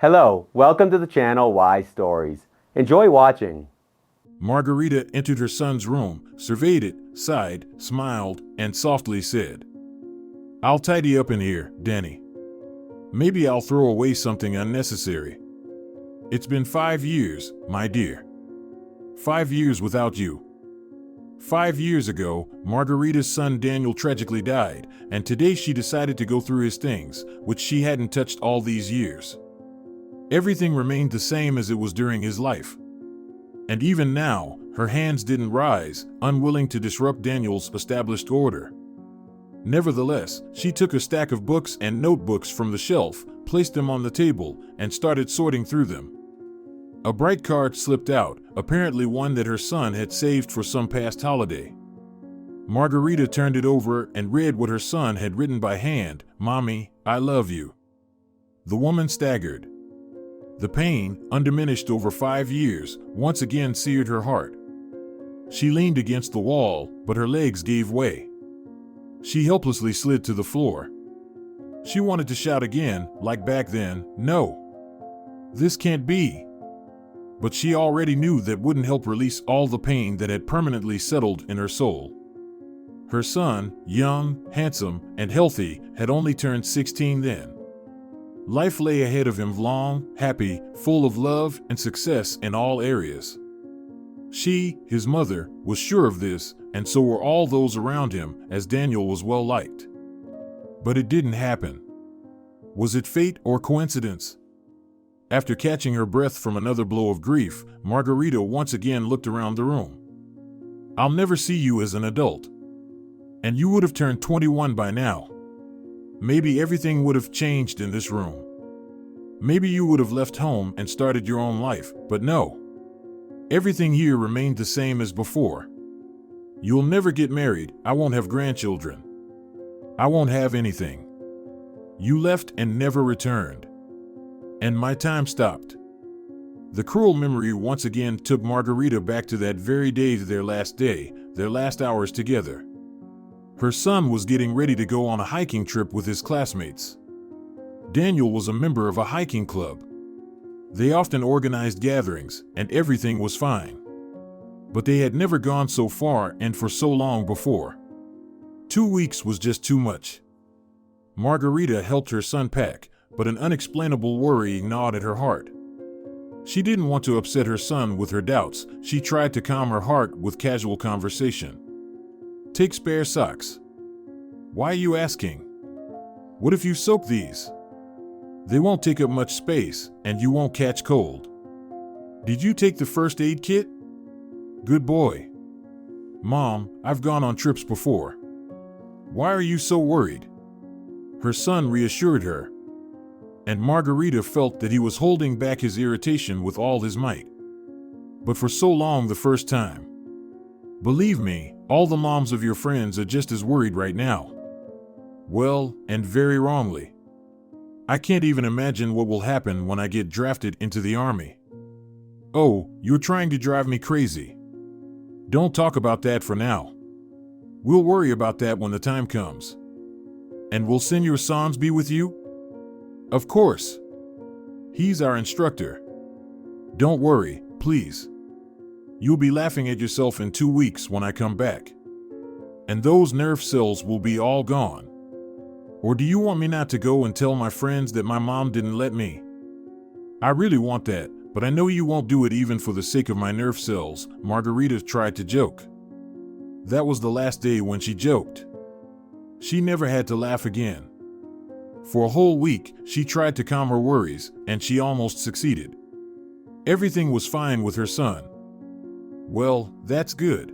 Hello, welcome to the channel Wise Stories. Enjoy watching. Margarita entered her son's room, surveyed it, sighed, smiled, and softly said, "I'll tidy up in here, Dani. Maybe I'll throw away something unnecessary. It's been 5 years, my dear. 5 years without you." 5 years ago, Margarita's son Daniel tragically died, and today she decided to go through his things, which she hadn't touched all these years. Everything remained the same as it was during his life. And even now, her hands didn't rise, unwilling to disrupt Daniel's established order. Nevertheless, she took a stack of books and notebooks from the shelf, placed them on the table, and started sorting through them. A bright card slipped out, apparently one that her son had saved for some past holiday. Margarita turned it over and read what her son had written by hand. "Mommy, I love you." The woman staggered. The pain, undiminished over 5 years, once again seared her heart. She leaned against the wall, but her legs gave way. She helplessly slid to the floor. She wanted to shout again, like back then, "No! This can't be!" But she already knew that wouldn't help release all the pain that had permanently settled in her soul. Her son, young, handsome, and healthy, had only turned 16 then. Life lay ahead of him long, happy, full of love and success in all areas. She, his mother, was sure of this, and so were all those around him, as Daniel was well liked. But it didn't happen. Was it fate or coincidence? After catching her breath from another blow of grief, Margarita once again looked around the room. "I'll never see you as an adult. And you would have turned 21 by now. Maybe everything would have changed in this room. Maybe you would have left home and started your own life, but no. Everything here remained the same as before. You'll never get married, I won't have grandchildren. I won't have anything. You left and never returned. And my time stopped." The cruel memory once again took Margarita back to that very day, their last hours together. Her son was getting ready to go on a hiking trip with his classmates. Daniel was a member of a hiking club. They often organized gatherings, and everything was fine. But they had never gone so far and for so long before. 2 weeks was just too much. Margarita helped her son pack, but an unexplainable worry gnawed at her heart. She didn't want to upset her son with her doubts. She tried to calm her heart with casual conversation. "Take spare socks. Why are you asking? What if you soak these? They won't take up much space, and you won't catch cold. Did you take the first aid kit? Good boy. Mom, I've gone on trips before. Why are you so worried?" Her son reassured her. And Margarita felt that he was holding back his irritation with all his might. But for so long the first time. "Believe me, all the moms of your friends are just as worried right now. Well, and very wrongly. I can't even imagine what will happen when I get drafted into the army." "Oh, you're trying to drive me crazy. Don't talk about that for now. We'll worry about that when the time comes. And will Senor Sans be with you?" "Of course. He's our instructor. Don't worry, please. You'll be laughing at yourself in 2 weeks when I come back. And those nerve cells will be all gone. Or do you want me not to go and tell my friends that my mom didn't let me? I really want that, but I know you won't do it even for the sake of my nerve cells." Margarita tried to joke. That was the last day when she joked. She never had to laugh again. For a whole week, she tried to calm her worries, and she almost succeeded. Everything was fine with her son. Well, that's good.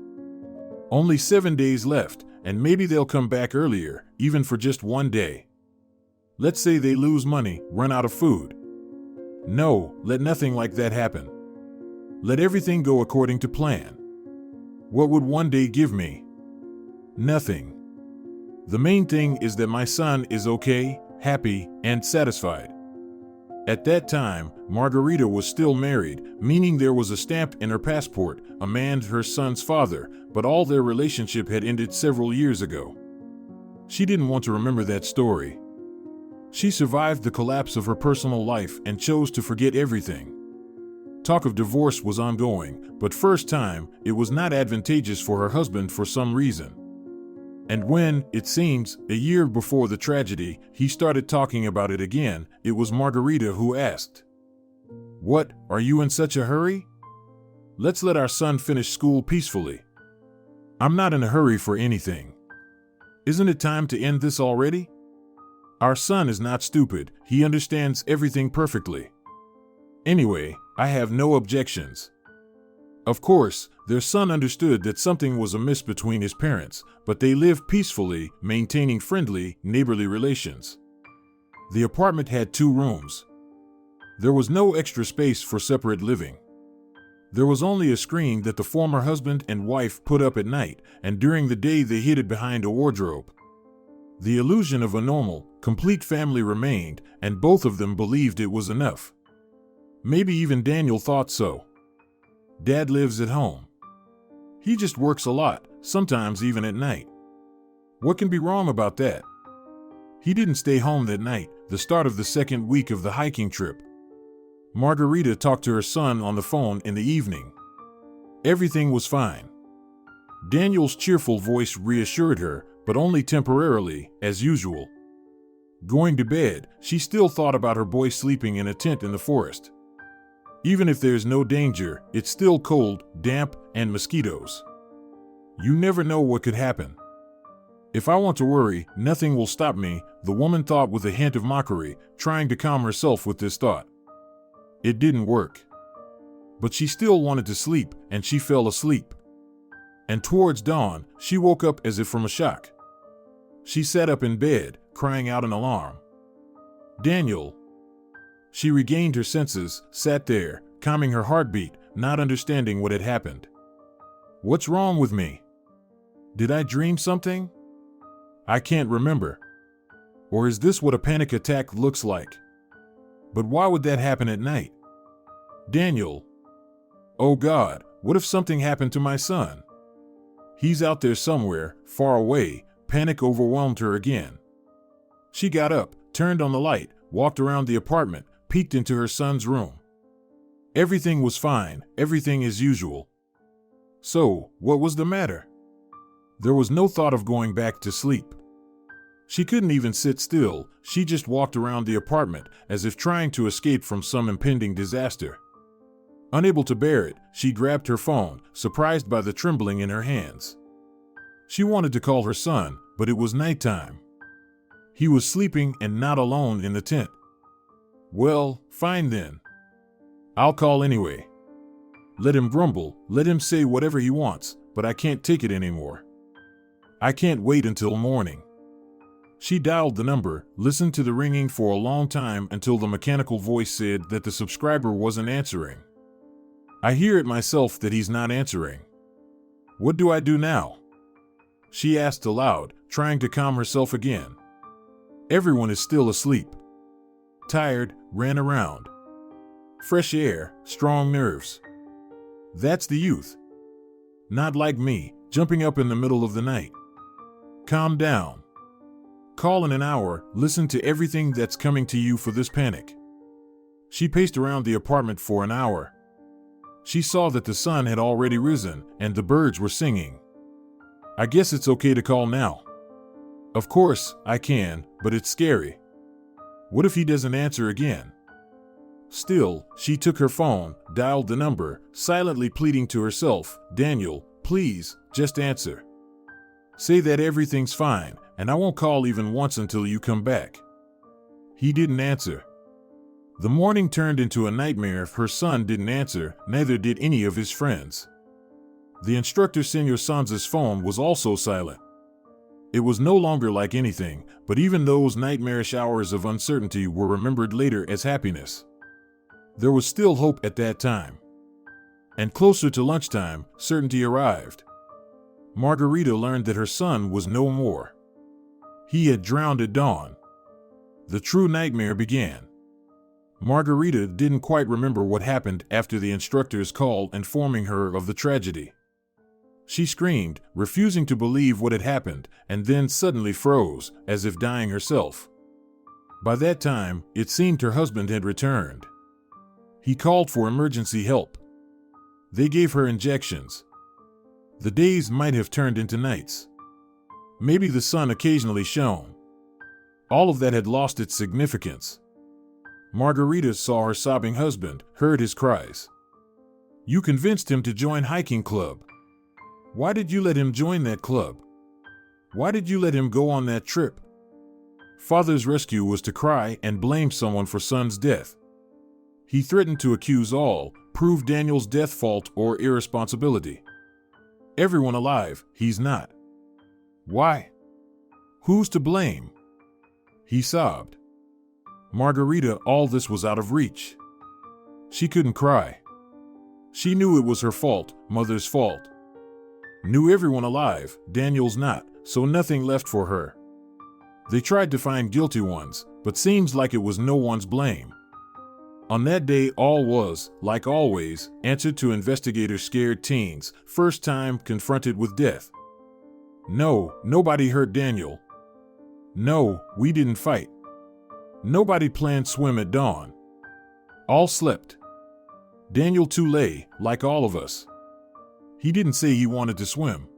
Only 7 days left, and maybe they'll come back earlier, even for just 1 day. Let's say they lose money, run out of food. No, let nothing like that happen. Let everything go according to plan. What would 1 day give me? Nothing. The main thing is that my son is okay, happy, and satisfied. At that time, Margarita was still married, meaning there was a stamp in her passport, a man, her son's father, but all their relationship had ended several years ago. She didn't want to remember that story. She survived the collapse of her personal life and chose to forget everything. Talk of divorce was ongoing, but first time, it was not advantageous for her husband for some reason. And when, it seems, a year before the tragedy, he started talking about it again, it was Margarita who asked, "What, are you in such a hurry? Let's let our son finish school peacefully." "I'm not in a hurry for anything. Isn't it time to end this already? Our son is not stupid, he understands everything perfectly. Anyway, I have no objections." Of course, their son understood that something was amiss between his parents, but they lived peacefully, maintaining friendly, neighborly relations. The apartment had 2 rooms. There was no extra space for separate living. There was only a screen that the former husband and wife put up at night, and during the day they hid it behind a wardrobe. The illusion of a normal, complete family remained, and both of them believed it was enough. Maybe even Daniel thought so. Dad lives at home. He just works a lot, sometimes even at night. What can be wrong about that? He didn't stay home that night, the start of the second week of the hiking trip. Margarita talked to her son on the phone in the evening. Everything was fine. Daniel's cheerful voice reassured her, but only temporarily, as usual. Going to bed, she still thought about her boy sleeping in a tent in the forest. Even if there's no danger, it's still cold, damp, and mosquitoes. You never know what could happen. If I want to worry, nothing will stop me, the woman thought with a hint of mockery, trying to calm herself with this thought. It didn't work. But she still wanted to sleep, and she fell asleep. And towards dawn, she woke up as if from a shock. She sat up in bed, crying out an alarm. "Daniel!" She regained her senses, sat there, calming her heartbeat, not understanding what had happened. "What's wrong with me? Did I dream something? I can't remember. Or is this what a panic attack looks like? But why would that happen at night? Daniel! Oh God, what if something happened to my son? He's out there somewhere, far away." Panic overwhelmed her again. She got up, turned on the light, walked around the apartment, peeked into her son's room. Everything was fine, everything as usual. So, what was the matter? There was no thought of going back to sleep. She couldn't even sit still, she just walked around the apartment, as if trying to escape from some impending disaster. Unable to bear it, she grabbed her phone, surprised by the trembling in her hands. She wanted to call her son, but it was nighttime. He was sleeping and not alone in the tent. Well, fine then. I'll call anyway. Let him grumble, let him say whatever he wants, but I can't take it anymore. I can't wait until morning. She dialed the number, listened to the ringing for a long time until the mechanical voice said that the subscriber wasn't answering. I hear it myself that he's not answering. What do I do now? She asked aloud, trying to calm herself again. Everyone is still asleep. Tired, ran around. Fresh air, strong nerves. That's the youth. Not like me, jumping up in the middle of the night. Calm down. Call in an hour, listen to everything that's coming to you for this panic. She paced around the apartment for an hour. She saw that the sun had already risen, and the birds were singing. I guess it's okay to call now. Of course, I can, but it's scary. What if he doesn't answer again? Still, she took her phone, dialed the number, silently pleading to herself, Daniel, please, just answer. Say that everything's fine, and I won't call even once until you come back. He didn't answer. The morning turned into a nightmare if her son didn't answer, neither did any of his friends. The instructor Senor Sanz's phone was also silent. It was no longer like anything, but even those nightmarish hours of uncertainty were remembered later as happiness. There was still hope at that time. And closer to lunchtime, certainty arrived. Margarita learned that her son was no more. He had drowned at dawn. The true nightmare began. Margarita didn't quite remember what happened after the instructor's call informing her of the tragedy. She screamed, refusing to believe what had happened, and then suddenly froze, as if dying herself. By that time, it seemed her husband had returned. He called for emergency help. They gave her injections. The days might have turned into nights. Maybe the sun occasionally shone. All of that had lost its significance. Margarita saw her sobbing husband, heard his cries. You convinced him to join hiking club. Why did you let him join that club? Why did you let him go on that trip? Father's rescue was to cry and blame someone for son's death. He threatened to accuse all, prove Daniel's death fault or irresponsibility. Everyone alive, he's not. Why? Who's to blame? He sobbed. Margarita, all this was out of reach. She couldn't cry. She knew it was her fault, mother's fault. Knew everyone alive, Daniel's not, so nothing left for her. They tried to find guilty ones, but seems like it was no one's blame. On that day, all was, like always, answered to investigators' scared teens, first time confronted with death. No, nobody hurt Daniel. No, we didn't fight. Nobody planned swim at dawn. All slept. Daniel too lay, like all of us. He didn't say he wanted to swim.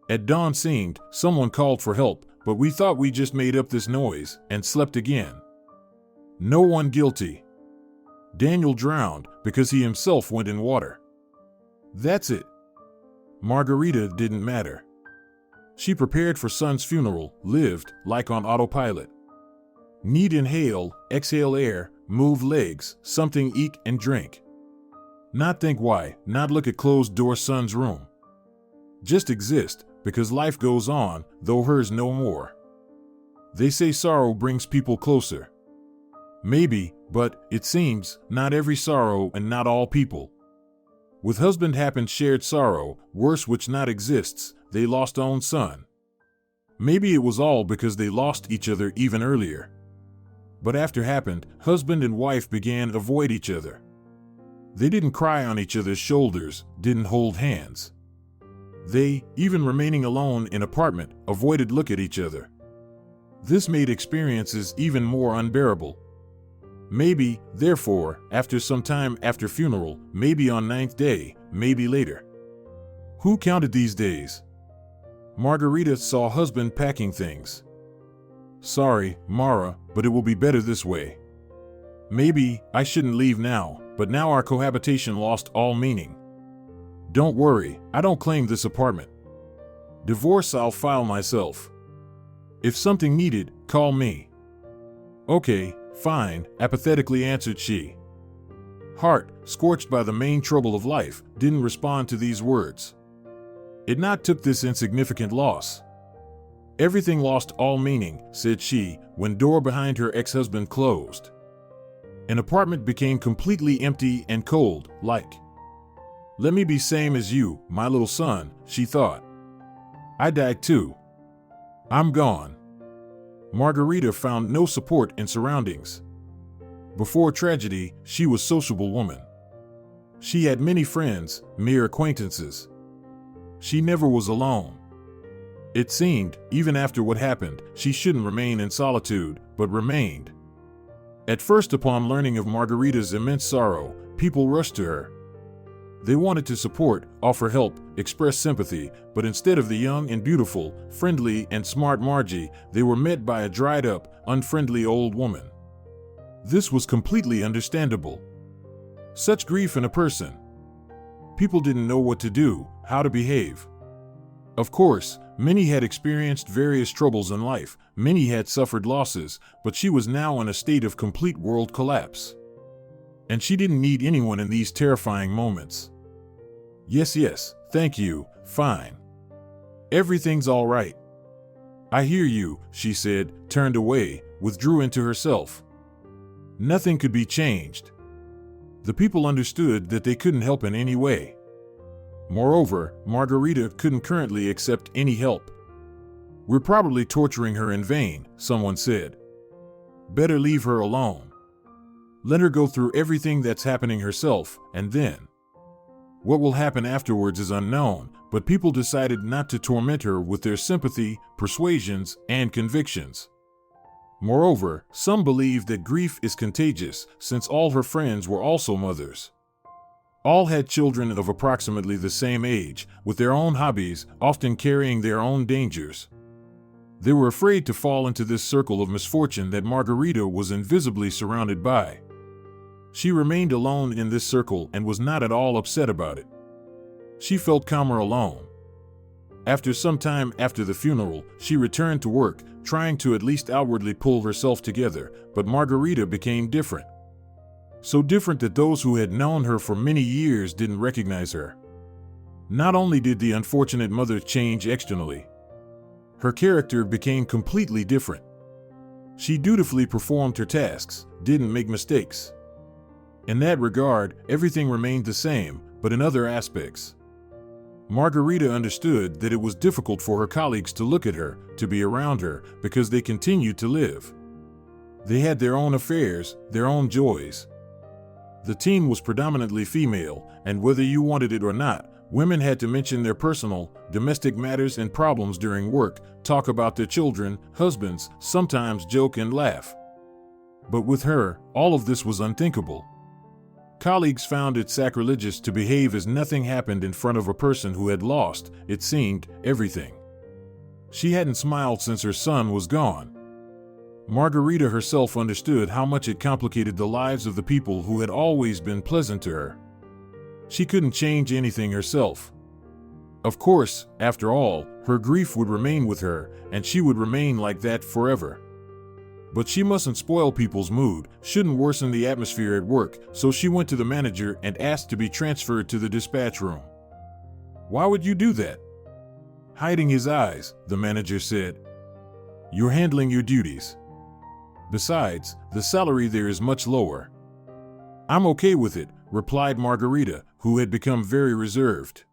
At dawn seemed, someone called for help, but we thought we just made up this noise and slept again. No one guilty. Daniel drowned because he himself went in water. That's it. Margarita didn't matter. She prepared for son's funeral, lived like on autopilot. Need inhale, exhale air, move legs, something eat and drink. Not think why, not look at closed door son's room. Just exist, because life goes on, though hers no more. They say sorrow brings people closer. Maybe, but, it seems, not every sorrow and not all people. With husband happened shared sorrow, worse which not exists, they lost own son. Maybe it was all because they lost each other even earlier. But after happened, husband and wife began avoid each other. They didn't cry on each other's shoulders, didn't hold hands. They, even remaining alone in apartment, avoided look at each other. This made experiences even more unbearable. Maybe, therefore, after some time after funeral, maybe on 9th day, maybe later. Who counted these days? Margarita saw husband packing things. Sorry, Mara, but it will be better this way. Maybe, I shouldn't leave now, but now our cohabitation lost all meaning. Don't worry, I don't claim this apartment. Divorce I'll file myself. If something needed, call me. Okay, fine, apathetically answered she. Heart, scorched by the main trouble of life, didn't respond to these words. It not took this insignificant loss. Everything lost all meaning, said she, when door behind her ex-husband closed. An apartment became completely empty and cold, like. Let me be same as you, my little son, she thought. I died too. I'm gone. Margarita found no support in surroundings. Before tragedy, she was a sociable woman. She had many friends, mere acquaintances. She never was alone. It seemed, even after what happened, she shouldn't remain in solitude, but remained. At first, upon learning of Margarita's immense sorrow, people rushed to her. They wanted to support, offer help, express sympathy, but instead of the young and beautiful, friendly and smart Margie, they were met by a dried-up, unfriendly old woman. This was completely understandable. Such grief in a person. People didn't know what to do, how to behave. Of course, many had experienced various troubles in life, many had suffered losses, but she was now in a state of complete world collapse. And she didn't need anyone in these terrifying moments. Yes, thank you, fine. Everything's all right. I hear you, she said, turned away, withdrew into herself. Nothing could be changed. The people understood that they couldn't help in any way. Moreover, Margarita couldn't currently accept any help. We're probably torturing her in vain, someone said. Better leave her alone. Let her go through everything that's happening herself, and then. What will happen afterwards is unknown, but people decided not to torment her with their sympathy, persuasions, and convictions. Moreover, some believe that grief is contagious, since all her friends were also mothers. All had children of approximately the same age, with their own hobbies, often carrying their own dangers. They were afraid to fall into this circle of misfortune that Margarita was invisibly surrounded by. She remained alone in this circle and was not at all upset about it. She felt calmer alone. After some time after the funeral, she returned to work, trying to at least outwardly pull herself together, but Margarita became different. So different that those who had known her for many years didn't recognize her. Not only did the unfortunate mother change externally, her character became completely different. She dutifully performed her tasks, didn't make mistakes. In that regard, everything remained the same, but in other aspects. Margarita understood that it was difficult for her colleagues to look at her, to be around her, because they continued to live. They had their own affairs, their own joys. The team was predominantly female, and whether you wanted it or not, women had to mention their personal, domestic matters and problems during work, talk about their children, husbands, sometimes joke and laugh. But with her, all of this was unthinkable. Colleagues found it sacrilegious to behave as nothing happened in front of a person who had lost, it seemed, everything. She hadn't smiled since her son was gone. Margarita herself understood how much it complicated the lives of the people who had always been pleasant to her. She couldn't change anything herself. Of course, after all, her grief would remain with her, and she would remain like that forever. But she mustn't spoil people's mood, shouldn't worsen the atmosphere at work, so she went to the manager and asked to be transferred to the dispatch room. "Why would you do that?" Hiding his eyes, the manager said, "You're handling your duties. Besides, the salary there is much lower." "I'm okay with it," replied Margarita, who had become very reserved.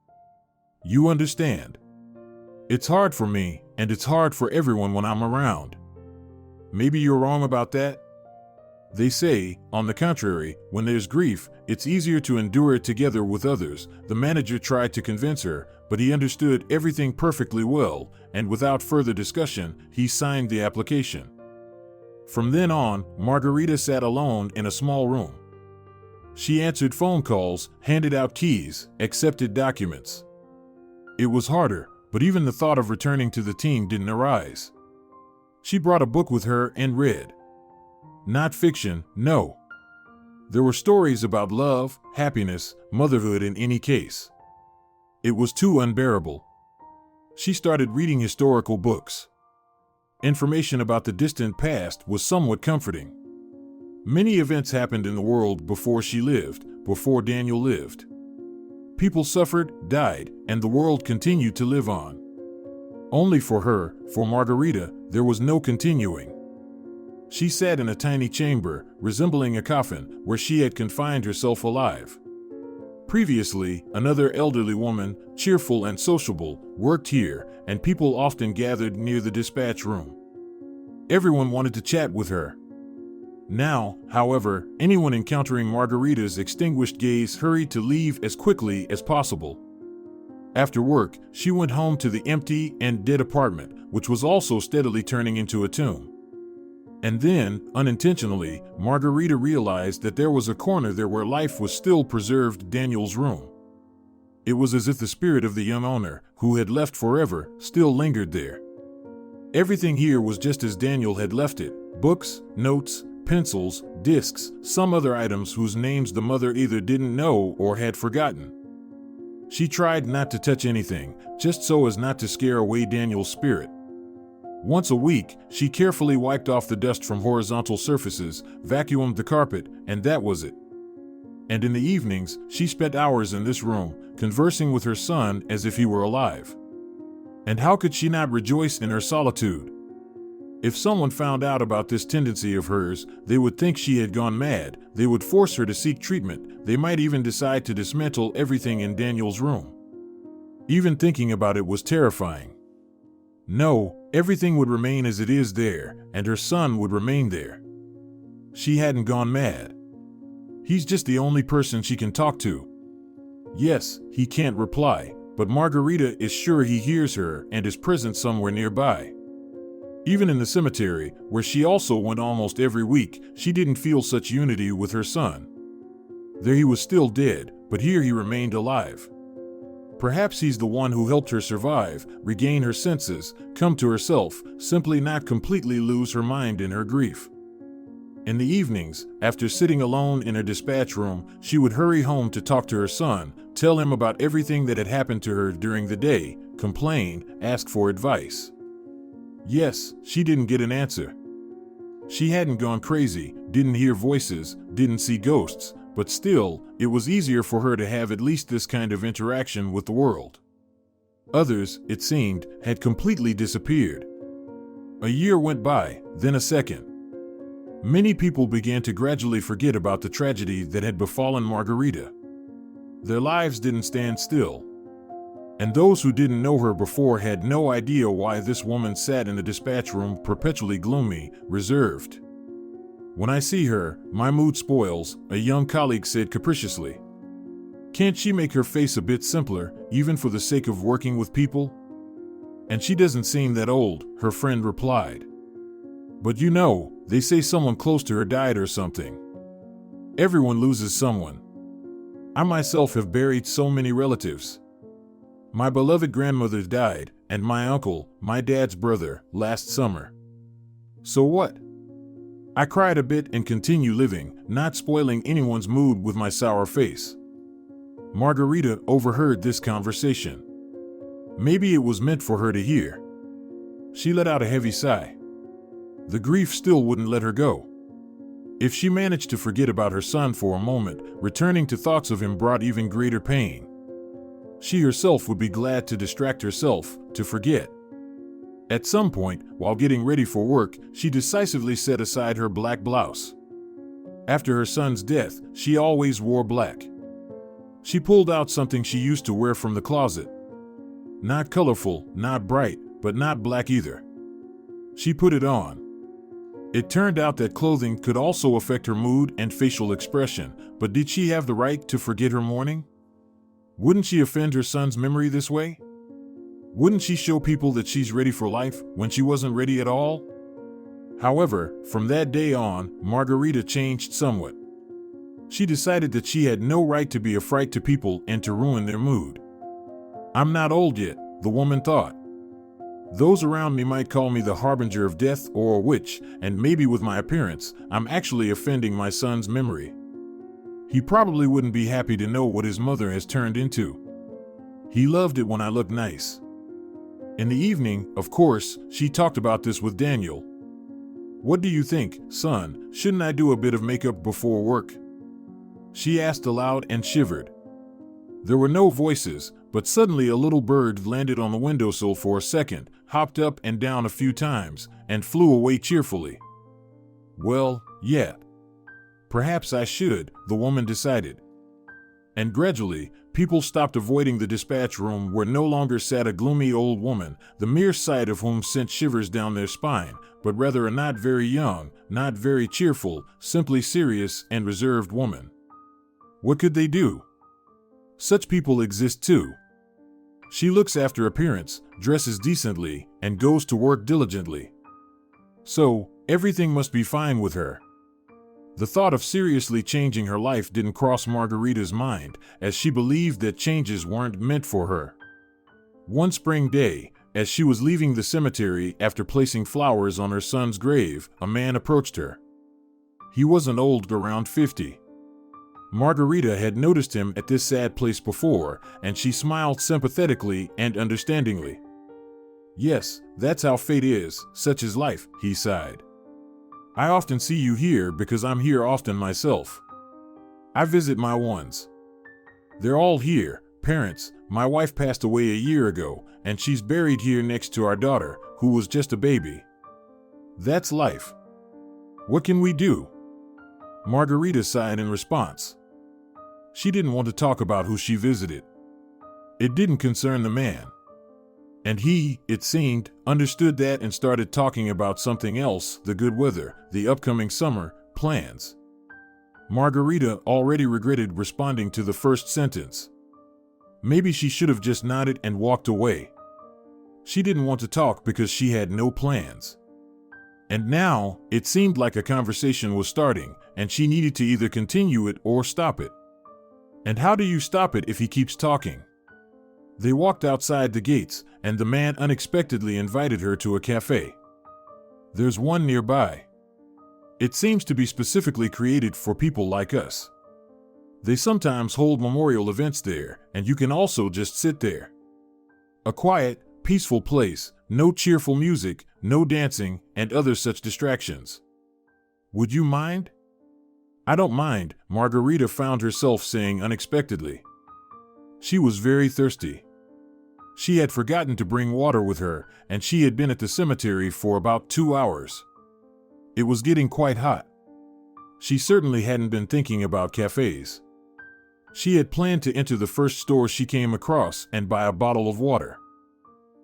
"You understand. It's hard for me, and it's hard for everyone when I'm around." "Maybe you're wrong about that. They say, on the contrary, when there's grief, it's easier to endure it together with others." The manager tried to convince her, but he understood everything perfectly well, and without further discussion, he signed the application. From then on, Margarita sat alone in a small room. She answered phone calls, handed out keys, accepted documents. It was harder, but even the thought of returning to the team didn't arise. She brought a book with her and read. Not fiction, no. There were stories about love, happiness, motherhood in any case. It was too unbearable. She started reading historical books. Information about the distant past was somewhat comforting. Many events happened in the world before she lived, before Daniel lived. People suffered, died, and the world continued to live on. Only for her, for Margarita, there was no continuing. She sat in a tiny chamber, resembling a coffin, where she had confined herself alive. Previously, another elderly woman, cheerful and sociable, worked here, and people often gathered near the dispatch room. Everyone wanted to chat with her. Now, however, anyone encountering Margarita's extinguished gaze hurried to leave as quickly as possible. After work, she went home to the empty and dead apartment, which was also steadily turning into a tomb. And then, unintentionally, Margarita realized that there was a corner there where life was still preserved, Daniel's room. It was as if the spirit of the young owner, who had left forever, still lingered there. Everything here was just as Daniel had left it: books, notes, pencils, discs, some other items whose names the mother either didn't know or had forgotten. She tried not to touch anything, just so as not to scare away Daniel's spirit. Once a week, she carefully wiped off the dust from horizontal surfaces, vacuumed the carpet, and that was it. And in the evenings, she spent hours in this room, conversing with her son as if he were alive. And how could she not rejoice in her solitude? If someone found out about this tendency of hers, they would think she had gone mad, they would force her to seek treatment, they might even decide to dismantle everything in Daniel's room. Even thinking about it was terrifying. No, everything would remain as it is there, and her son would remain there. She hadn't gone mad. He's just the only person she can talk to. Yes, he can't reply, but Margarita is sure he hears her and is present somewhere nearby. Even in the cemetery, where she also went almost every week, she didn't feel such unity with her son. There he was still dead, but here he remained alive. Perhaps he's the one who helped her survive, regain her senses, come to herself, simply not completely lose her mind in her grief. In the evenings, after sitting alone in her dispatch room, she would hurry home to talk to her son, tell him about everything that had happened to her during the day, complain, ask for advice. Yes, she didn't get an answer. She hadn't gone crazy, didn't hear voices, didn't see ghosts, but still, it was easier for her to have at least this kind of interaction with the world. Others, it seemed, had completely disappeared. A year went by, then a second. Many people began to gradually forget about the tragedy that had befallen Margarita. Their lives didn't stand still. And those who didn't know her before had no idea why this woman sat in the dispatch room perpetually gloomy, reserved. "When I see her, my mood spoils," a young colleague said capriciously. "Can't she make her face a bit simpler, even for the sake of working with people?" "And she doesn't seem that old," her friend replied. "But you know, they say someone close to her died or something. Everyone loses someone. I myself have buried so many relatives. My beloved grandmother died, and my uncle, my dad's brother, last summer. So what? I cried a bit and continue living, not spoiling anyone's mood with my sour face." Margarita overheard this conversation. Maybe it was meant for her to hear. She let out a heavy sigh. The grief still wouldn't let her go. If she managed to forget about her son for a moment, returning to thoughts of him brought even greater pain. She herself would be glad to distract herself, to forget. At some point, while getting ready for work, she decisively set aside her black blouse. After her son's death, she always wore black. She pulled out something she used to wear from the closet. Not colorful, not bright, but not black either. She put it on. It turned out that clothing could also affect her mood and facial expression, but did she have the right to forget her mourning? Wouldn't she offend her son's memory this way? Wouldn't she show people that she's ready for life when she wasn't ready at all? However, from that day on, Margarita changed somewhat. She decided that she had no right to be a fright to people and to ruin their mood. "I'm not old yet," the woman thought. "Those around me might call me the harbinger of death or a witch, and maybe with my appearance, I'm actually offending my son's memory. He probably wouldn't be happy to know what his mother has turned into. He loved it when I looked nice." In the evening, of course, she talked about this with Daniel. "What do you think, son? Shouldn't I do a bit of makeup before work?" She asked aloud and shivered. There were no voices, but suddenly a little bird landed on the windowsill for a second, hopped up and down a few times, and flew away cheerfully. "Well, yeah. Perhaps I should," the woman decided. And gradually, people stopped avoiding the dispatch room where no longer sat a gloomy old woman, the mere sight of whom sent shivers down their spine, but rather a not very young, not very cheerful, simply serious and reserved woman. What could they do? Such people exist too. She looks after appearance, dresses decently, and goes to work diligently. So, everything must be fine with her. The thought of seriously changing her life didn't cross Margarita's mind, as she believed that changes weren't meant for her. One spring day, as she was leaving the cemetery after placing flowers on her son's grave, a man approached her. He wasn't old, around 50. Margarita had noticed him at this sad place before, and she smiled sympathetically and understandingly. "Yes, that's how fate is, such is life," he sighed. "I often see you here because I'm here often myself. I visit my ones. They're all here, parents. My wife passed away a year ago, and she's buried here next to our daughter, who was just a baby. That's life. What can we do?" Margarita sighed in response. She didn't want to talk about who she visited. It didn't concern the man. And he, it seemed, understood that and started talking about something else, the good weather, the upcoming summer, plans. Margarita already regretted responding to the first sentence. Maybe she should have just nodded and walked away. She didn't want to talk because she had no plans. And now, it seemed like a conversation was starting, and she needed to either continue it or stop it. And how do you stop it if he keeps talking? They walked outside the gates, and the man unexpectedly invited her to a cafe. There's one nearby. It seems to be specifically created for people like us. They sometimes hold memorial events there, and you can also just sit there. A quiet, peaceful place, no cheerful music, no dancing, and other such distractions. Would you mind? I don't mind, Margarita found herself saying unexpectedly. She was very thirsty. She had forgotten to bring water with her, and she had been at the cemetery for about 2 hours. It was getting quite hot. She certainly hadn't been thinking about cafes. She had planned to enter the first store she came across and buy a bottle of water.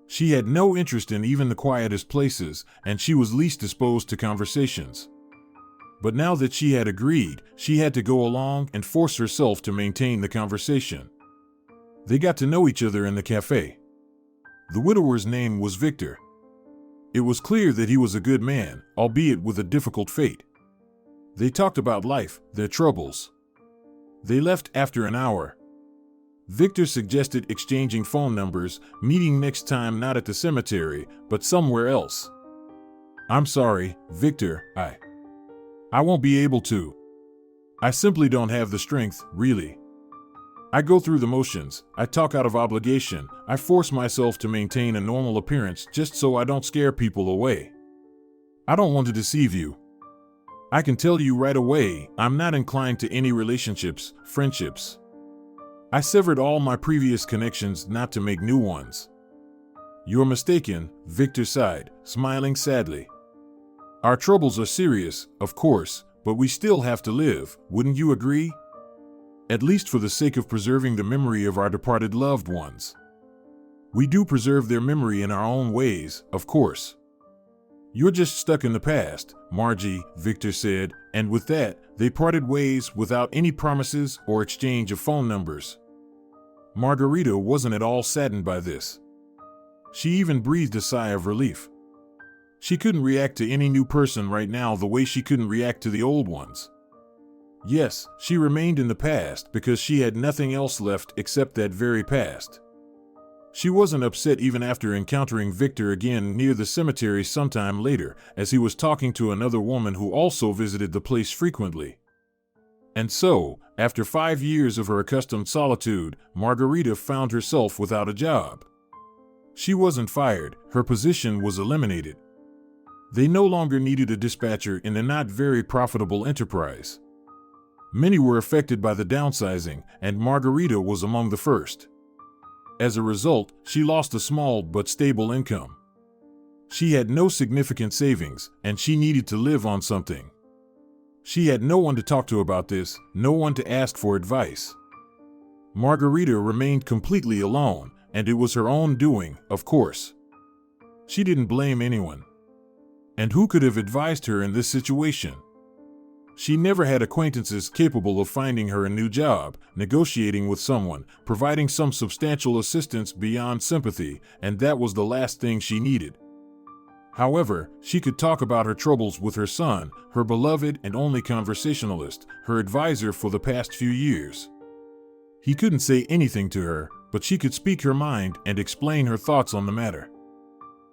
She had no interest in even the quietest places, and she was least disposed to conversations. But now that she had agreed, she had to go along and force herself to maintain the conversation. They got to know each other in the cafe. The widower's name was Victor. It was clear that he was a good man, albeit with a difficult fate. They talked about life, their troubles. They left after an hour. Victor suggested exchanging phone numbers, meeting next time not at the cemetery, but somewhere else. I'm sorry, Victor, I won't be able to. I simply don't have the strength, really. I go through the motions, I talk out of obligation, I force myself to maintain a normal appearance just so I don't scare people away. I don't want to deceive you. I can tell you right away, I'm not inclined to any relationships, friendships. I severed all my previous connections not to make new ones. You're mistaken, Victor sighed, smiling sadly. Our troubles are serious, of course, but we still have to live, wouldn't you agree? At least for the sake of preserving the memory of our departed loved ones. We do preserve their memory in our own ways, of course. You're just stuck in the past, Margie, Victor said, and with that, they parted ways without any promises or exchange of phone numbers. Margarita wasn't at all saddened by this. She even breathed a sigh of relief. She couldn't react to any new person right now the way she couldn't react to the old ones. Yes, she remained in the past because she had nothing else left except that very past. She wasn't upset even after encountering Victor again near the cemetery sometime later, as he was talking to another woman who also visited the place frequently. And so, after 5 years of her accustomed solitude, Margarita found herself without a job. She wasn't fired, her position was eliminated. They no longer needed a dispatcher in the not very profitable enterprise. Many were affected by the downsizing, and Margarita was among the first. As a result, she lost a small but stable income. She had no significant savings, and she needed to live on something. She had no one to talk to about this, no one to ask for advice. Margarita remained completely alone, and it was her own doing, of course. She didn't blame anyone. And who could have advised her in this situation? She never had acquaintances capable of finding her a new job, negotiating with someone, providing some substantial assistance beyond sympathy, and that was the last thing she needed. However, she could talk about her troubles with her son, her beloved and only conversationalist, her advisor for the past few years. He couldn't say anything to her, but she could speak her mind and explain her thoughts on the matter.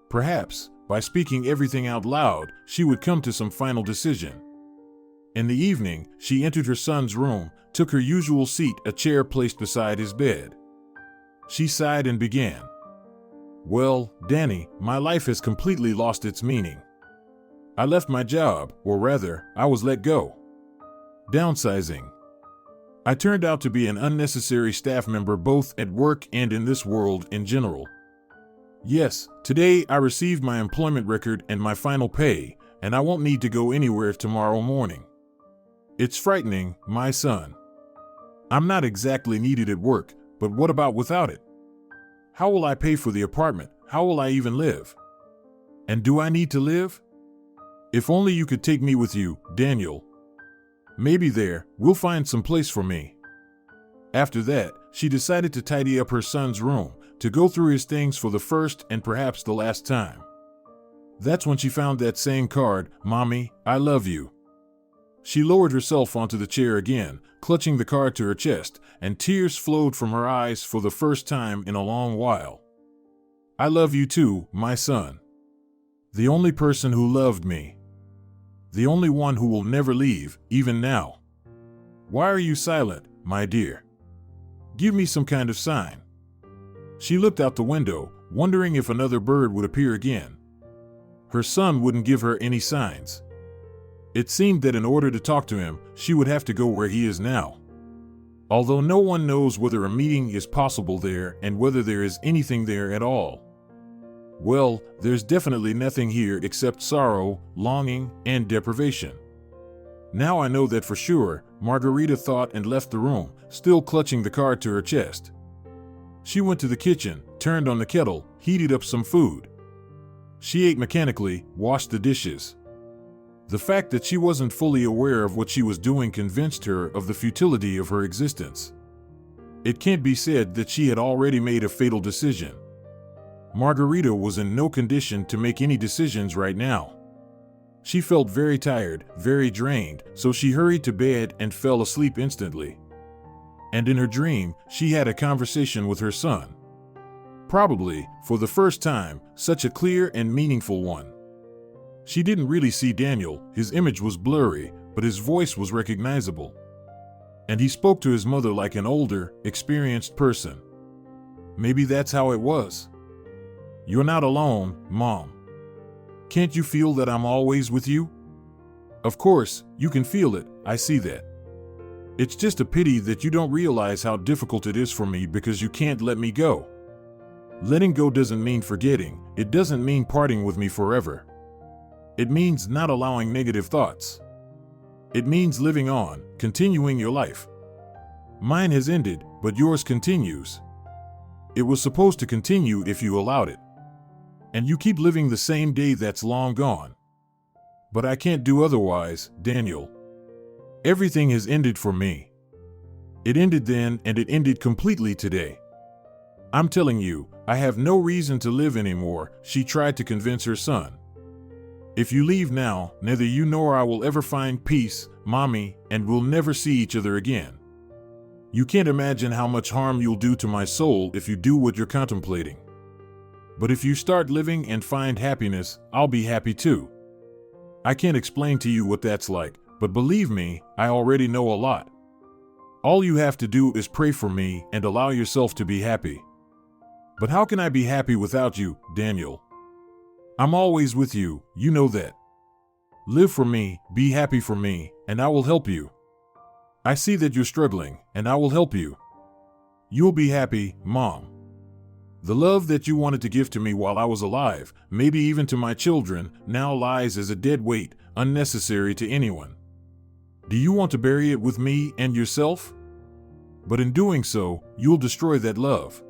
Perhaps, by speaking everything out loud, she would come to some final decision. In the evening, she entered her son's room, took her usual seat, a chair placed beside his bed. She sighed and began. Well, Dani, my life has completely lost its meaning. I left my job, or rather, I was let go. Downsizing. I turned out to be an unnecessary staff member both at work and in this world in general. Yes, today I received my employment record and my final pay, and I won't need to go anywhere tomorrow morning. It's frightening, my son. I'm not exactly needed at work, but what about without it? How will I pay for the apartment? How will I even live? And do I need to live? If only you could take me with you, Daniel. Maybe there, we'll find some place for me. After that, she decided to tidy up her son's room, to go through his things for the first and perhaps the last time. That's when she found that same card, "Mommy, I love you." She lowered herself onto the chair again, clutching the card to her chest, and tears flowed from her eyes for the first time in a long while. "I love you too, my son. The only person who loved me. The only one who will never leave, even now. Why are you silent, my dear? Give me some kind of sign." She looked out the window, wondering if another bird would appear again. Her son wouldn't give her any signs. It seemed that in order to talk to him, she would have to go where he is now. Although no one knows whether a meeting is possible there and whether there is anything there at all. Well, there's definitely nothing here except sorrow, longing, and deprivation. Now I know that for sure, Margarita thought and left the room, still clutching the card to her chest. She went to the kitchen, turned on the kettle, heated up some food. She ate mechanically, washed the dishes. The fact that she wasn't fully aware of what she was doing convinced her of the futility of her existence. It can't be said that she had already made a fatal decision. Margarita was in no condition to make any decisions right now. She felt very tired, very drained, so she hurried to bed and fell asleep instantly. And in her dream, she had a conversation with her son. Probably, for the first time, such a clear and meaningful one. She didn't really see Daniel, his image was blurry, but his voice was recognizable. And he spoke to his mother like an older, experienced person. Maybe that's how it was. "You're not alone, Mom. Can't you feel that I'm always with you?" "Of course, you can feel it, I see that. It's just a pity that you don't realize how difficult it is for me because you can't let me go. Letting go doesn't mean forgetting, it doesn't mean parting with me forever. It means not allowing negative thoughts. It means living on, continuing your life. Mine has ended, but yours continues. It was supposed to continue if you allowed it. And you keep living the same day that's long gone. But I can't do otherwise, Daniel. Everything has ended for me. It ended then and it ended completely today. I'm telling you, I have no reason to live anymore," she tried to convince her son. "If you leave now, neither you nor I will ever find peace, Mommy, and we'll never see each other again. You can't imagine how much harm you'll do to my soul if you do what you're contemplating. But if you start living and find happiness, I'll be happy too. I can't explain to you what that's like, but believe me, I already know a lot. All you have to do is pray for me and allow yourself to be happy." "But how can I be happy without you, Daniel? I'm always with you, you know that. Live for me, be happy for me, and I will help you. I see that you're struggling, and I will help you. You'll be happy, Mom. The love that you wanted to give to me while I was alive, maybe even to my children, now lies as a dead weight, unnecessary to anyone. Do you want to bury it with me and yourself? But in doing so, you'll destroy that love.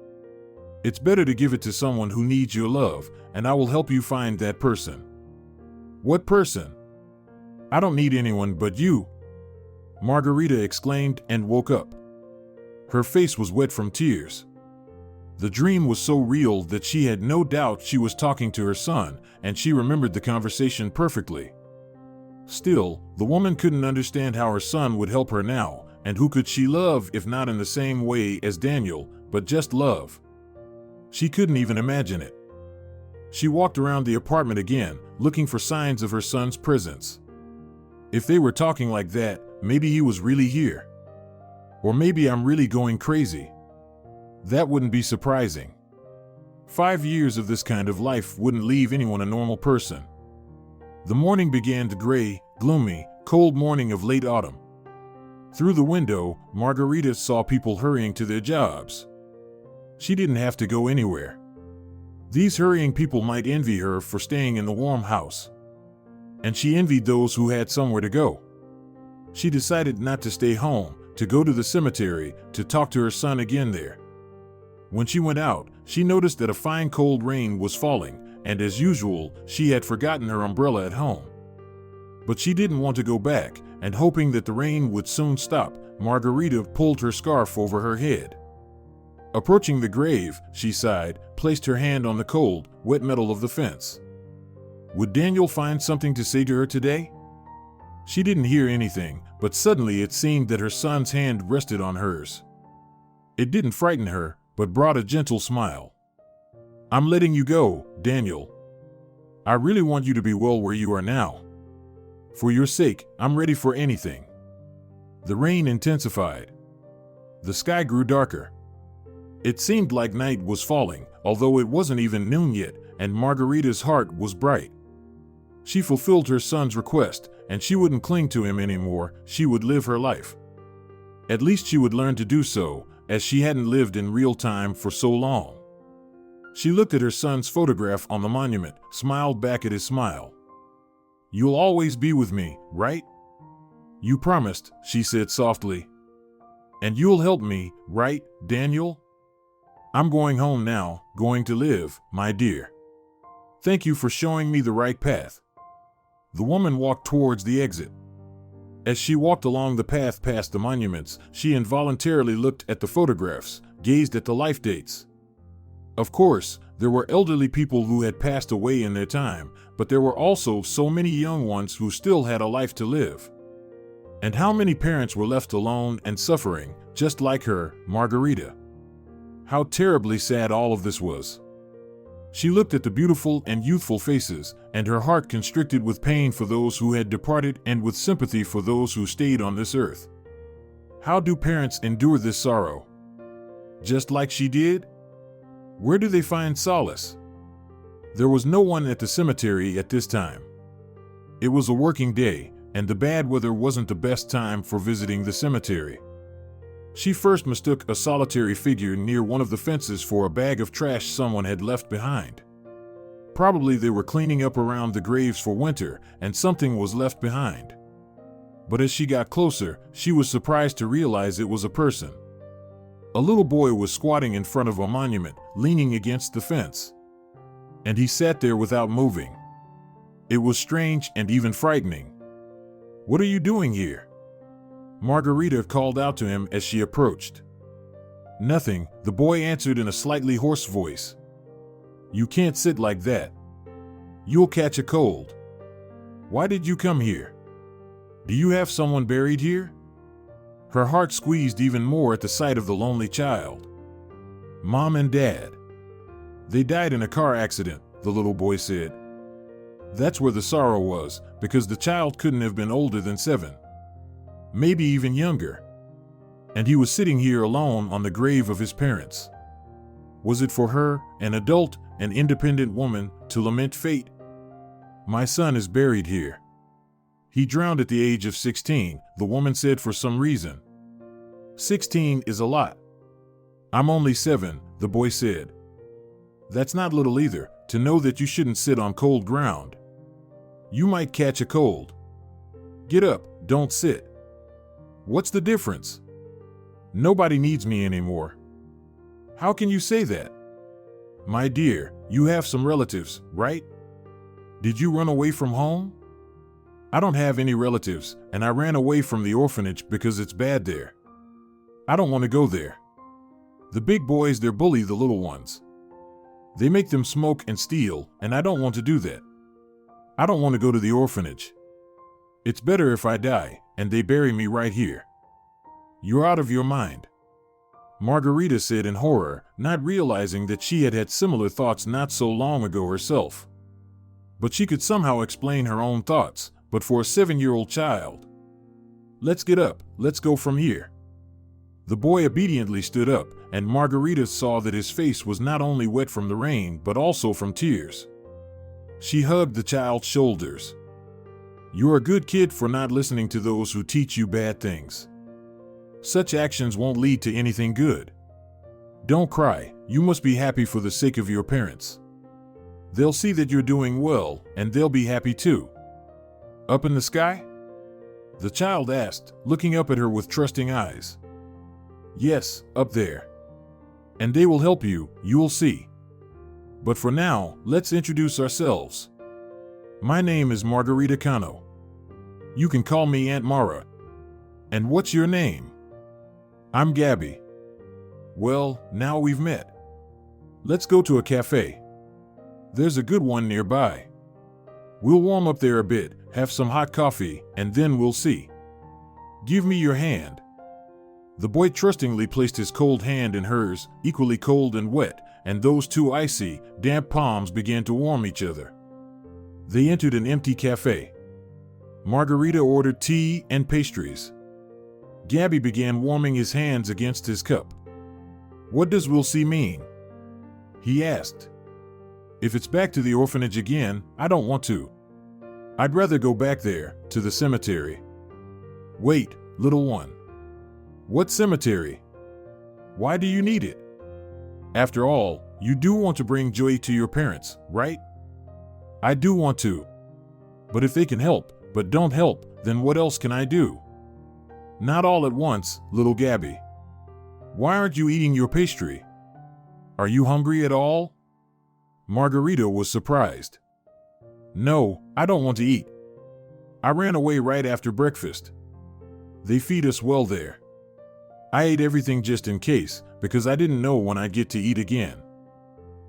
It's better to give it to someone who needs your love, and I will help you find that person." "What person?" "I don't need anyone but you," Margarita exclaimed and woke up. Her face was wet from tears. The dream was so real that she had no doubt she was talking to her son, and she remembered the conversation perfectly. Still, the woman couldn't understand how her son would help her now, and who could she love if not in the same way as Daniel, but just love? She couldn't even imagine it. She walked around the apartment again, looking for signs of her son's presence. If they were talking like that, maybe he was really here. Or maybe I'm really going crazy. That wouldn't be surprising. 5 years of this kind of life wouldn't leave anyone a normal person. The morning began the gray, gloomy, cold morning of late autumn. Through the window, Margarita saw people hurrying to their jobs. She didn't have to go anywhere. These hurrying people might envy her for staying in the warm house. And she envied those who had somewhere to go. She decided not to stay home, to go to the cemetery, to talk to her son again there. When she went out, she noticed that a fine cold rain was falling, and as usual, she had forgotten her umbrella at home. But she didn't want to go back, and hoping that the rain would soon stop, Margarita pulled her scarf over her head. Approaching the grave, she sighed, placed her hand on the cold, wet metal of the fence. Would Daniel find something to say to her today? She didn't hear anything, but suddenly it seemed that her son's hand rested on hers. It didn't frighten her, but brought a gentle smile. I'm letting you go, Daniel. I really want you to be well where you are now. For your sake, I'm ready for anything. The rain intensified. The sky grew darker. It seemed like night was falling, although it wasn't even noon yet, and Margarita's heart was bright. She fulfilled her son's request, and she wouldn't cling to him anymore. She would live her life. At least she would learn to do so, as she hadn't lived in real time for so long. She looked at her son's photograph on the monument, smiled back at his smile. You'll always be with me, right? You promised, she said softly. And you'll help me, right, Daniel? I'm going home now, going to live, my dear. Thank you for showing me the right path. The woman walked towards the exit. As she walked along the path past the monuments, she involuntarily looked at the photographs, gazed at the life dates. Of course, there were elderly people who had passed away in their time, but there were also so many young ones who still had a life to live. And how many parents were left alone and suffering, just like her, Margarita? How terribly sad all of this was. She looked at the beautiful and youthful faces, and her heart constricted with pain for those who had departed and with sympathy for those who stayed on this earth. How do parents endure this sorrow? Just like she did? Where do they find solace? There was no one at the cemetery at this time. It was a working day, and the bad weather wasn't the best time for visiting the cemetery. She first mistook a solitary figure near one of the fences for a bag of trash someone had left behind. Probably they were cleaning up around the graves for winter, and something was left behind. But as she got closer, she was surprised to realize it was a person. A little boy was squatting in front of a monument, leaning against the fence. And he sat there without moving. It was strange and even frightening. What are you doing here? Margarita called out to him as she approached. Nothing, the boy answered in a slightly hoarse voice. You can't sit like that. You'll catch a cold. Why did you come here? Do you have someone buried here? Her heart squeezed even more at the sight of the lonely child. Mom and Dad. They died in a car accident, the little boy said. That's where the sorrow was, because the child couldn't have been older than 7. Maybe even younger. And he was sitting here alone on the grave of his parents. Was it for her, an adult, an independent woman, to lament fate? My son is buried here. He drowned at the age of 16, the woman said for some reason. 16 is a lot. I'm only 7, the boy said. That's not little either, to know that you shouldn't sit on cold ground. You might catch a cold. Get up, don't sit. What's the difference? Nobody needs me anymore. How can you say that? My dear, you have some relatives, right? Did you run away from home? I don't have any relatives, and I ran away from the orphanage because it's bad there. I don't want to go there. The big boys, they bully the little ones. They make them smoke and steal, and I don't want to do that. I don't want to go to the orphanage. It's better if I die, and they bury me right here. You're out of your mind. Margarita said in horror, not realizing that she had had similar thoughts not so long ago herself. But she could somehow explain her own thoughts, but for a 7-year-old child. Let's get up, let's go from here. The boy obediently stood up, and Margarita saw that his face was not only wet from the rain but also from tears. She hugged the child's shoulders. You're a good kid for not listening to those who teach you bad things. Such actions won't lead to anything good. Don't cry, you must be happy for the sake of your parents. They'll see that you're doing well, and they'll be happy too. Up in the sky? The child asked, looking up at her with trusting eyes. Yes, up there. And they will help you, you'll see. But for now, let's introduce ourselves. My name is Margarita Cano. You can call me Aunt Mara. And what's your name? I'm Gabby. Well, now we've met. Let's go to a cafe. There's a good one nearby. We'll warm up there a bit, have some hot coffee, and then we'll see. Give me your hand. The boy trustingly placed his cold hand in hers, equally cold and wet, and those two icy, damp palms began to warm each other. They entered an empty cafe. Margarita ordered tea and pastries. Gabby began warming his hands against his cup. "What does we'll see mean?" he asked. "If it's back to the orphanage again, I don't want to. I'd rather go back there, to the cemetery." "Wait, little one. What cemetery? Why do you need it? After all, you do want to bring joy to your parents, right?" "I do want to. But if they can help, but don't help, then what else can I do?" "Not all at once, little Gabby. Why aren't you eating your pastry? Are you hungry at all?" Margarita was surprised. "No, I don't want to eat. I ran away right after breakfast. They feed us well there. I ate everything just in case, because I didn't know when I'd get to eat again.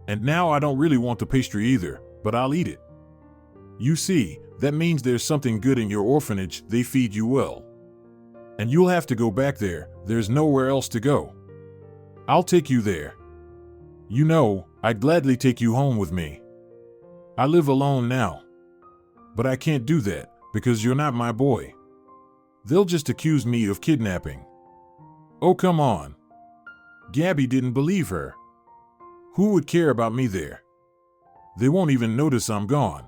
And now I don't really want the pastry either, but I'll eat it. You see, that means there's something good in your orphanage, they feed you well. And you'll have to go back there, there's nowhere else to go. I'll take you there. You know, I'd gladly take you home with me. I live alone now. But I can't do that, because you're not my boy. They'll just accuse me of kidnapping." "Oh, come on." Gabby didn't believe her. "Who would care about me there? They won't even notice I'm gone."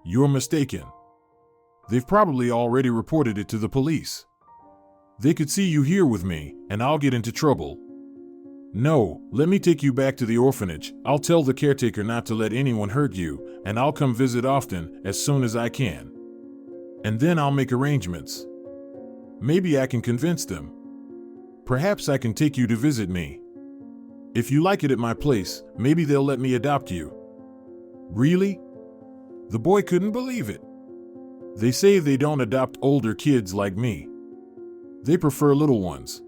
"You're mistaken. They've probably already reported it to the police. They could see you here with me, and I'll get into trouble. No, let me take you back to the orphanage. I'll tell the caretaker not to let anyone hurt you, and I'll come visit often, as soon as I can. And then I'll make arrangements. Maybe I can convince them. Perhaps I can take you to visit me. If you like it at my place, maybe they'll let me adopt you." "Really?" The boy couldn't believe it. "They say they don't adopt older kids like me. They prefer little ones.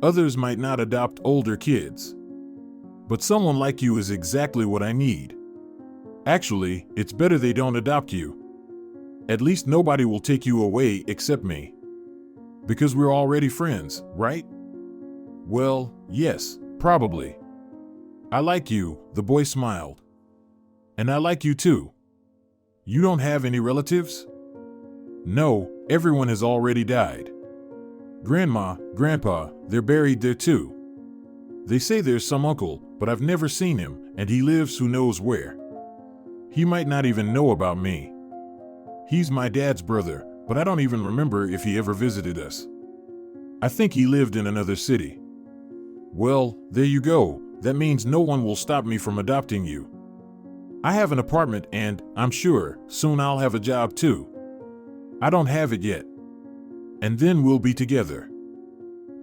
Others might not adopt older kids. But someone like you is exactly what I need. Actually, it's better they don't adopt you. At least nobody will take you away except me. Because we're already friends, right?" "Well, yes, probably. I like you," the boy smiled. "And I like you too. You don't have any relatives?" "No, everyone has already died. Grandma, Grandpa, they're buried there too. They say there's some uncle, but I've never seen him, and he lives who knows where. He might not even know about me. He's my dad's brother, but I don't even remember if he ever visited us. I think he lived in another city." "Well, there you go. That means no one will stop me from adopting you. I have an apartment and, I'm sure, soon I'll have a job too. I don't have it yet. And then we'll be together.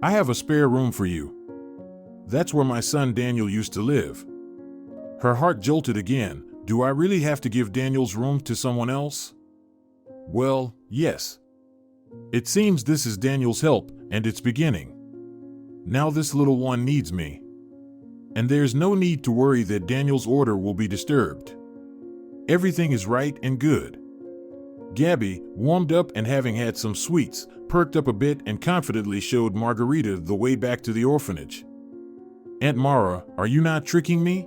I have a spare room for you. That's where my son Daniel used to live." Her heart jolted again. Do I really have to give Daniel's room to someone else? Well, yes. It seems this is Daniel's help, and it's beginning. Now this little one needs me. And there's no need to worry that Daniel's order will be disturbed. Everything is right and good. Gabby, warmed up and having had some sweets, perked up a bit and confidently showed Margarita the way back to the orphanage. "Aunt Mara, are you not tricking me?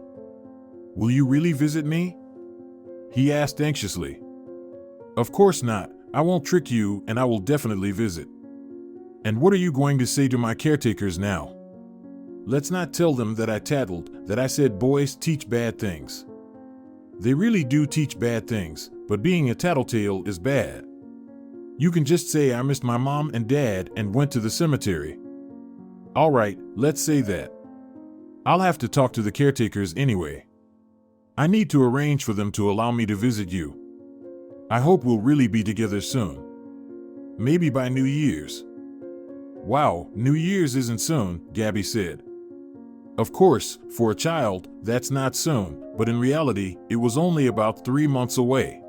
Will you really visit me?" he asked anxiously. "Of course not. I won't trick you, and I will definitely visit. And what are you going to say to my caretakers now? Let's not tell them that I tattled, that I said boys teach bad things. They really do teach bad things, but being a tattletale is bad. You can just say I missed my mom and dad and went to the cemetery. All right, let's say that. I'll have to talk to the caretakers anyway. I need to arrange for them to allow me to visit you. I hope we'll really be together soon. Maybe by New Year's." "Wow, New Year's isn't soon," Gabby said. Of course, for a child, that's not soon, but in reality, it was only about 3 months away.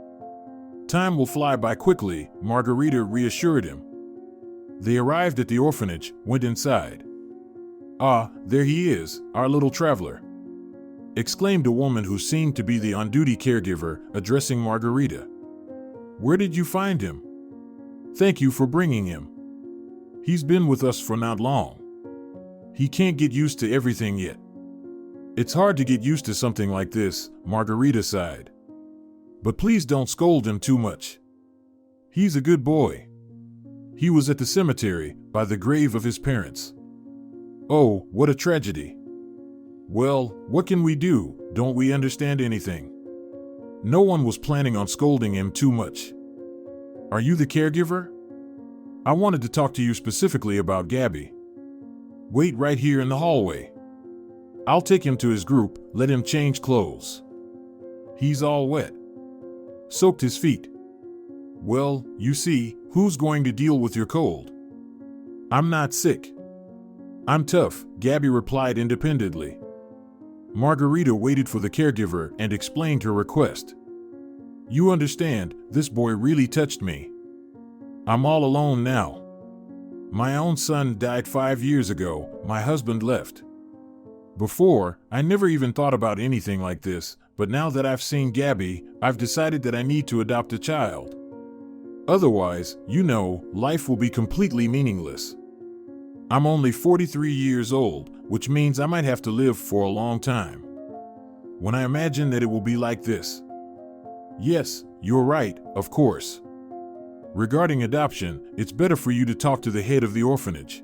"Time will fly by quickly," Margarita reassured him. They arrived at the orphanage, went inside. "Ah, there he is, our little traveler. exclaimed a woman who seemed to be the on-duty caregiver, addressing Margarita. "Where did you find him? Thank you for bringing him. He's been with us for not long. He can't get used to everything yet." "It's hard to get used to something like this," Margarita sighed. "But please don't scold him too much. He's a good boy. He was at the cemetery, by the grave of his parents." "Oh, what a tragedy. Well, what can we do? Don't we understand anything?" No one was planning on scolding him too much. "Are you the caregiver? I wanted to talk to you specifically about Gabby." "Wait right here in the hallway. I'll take him to his group, let him change clothes. He's all wet. Soaked his feet. Well, you see, who's going to deal with your cold?" "I'm not sick. I'm tough," Gabby replied independently. Margarita waited for the caregiver and explained her request. "You understand, this boy really touched me. I'm all alone now. My own son died 5 years ago, my husband left. Before, I never even thought about anything like this, but now that I've seen Gabby, I've decided that I need to adopt a child. Otherwise, life will be completely meaningless. I'm only 43 years old, which means I might have to live for a long time. When I imagine that it will be like this." "Yes, you're right, of course. Regarding adoption, it's better for you to talk to the head of the orphanage.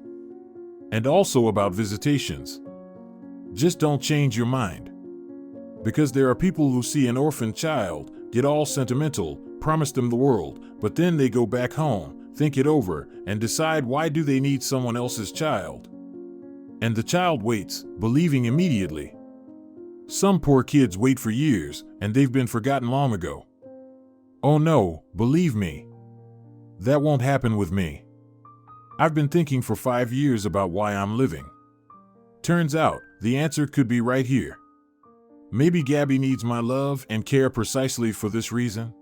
And also about visitations. Just don't change your mind. Because there are people who see an orphan child, get all sentimental, promise them the world, but then they go back home, think it over, and decide why do they need someone else's child. And the child waits, believing immediately. Some poor kids wait for years, and they've been forgotten long ago. Oh no, believe me. That won't happen with me. I've been thinking for 5 years about why I'm living. Turns out, the answer could be right here. Maybe Gabby needs my love and care precisely for this reason.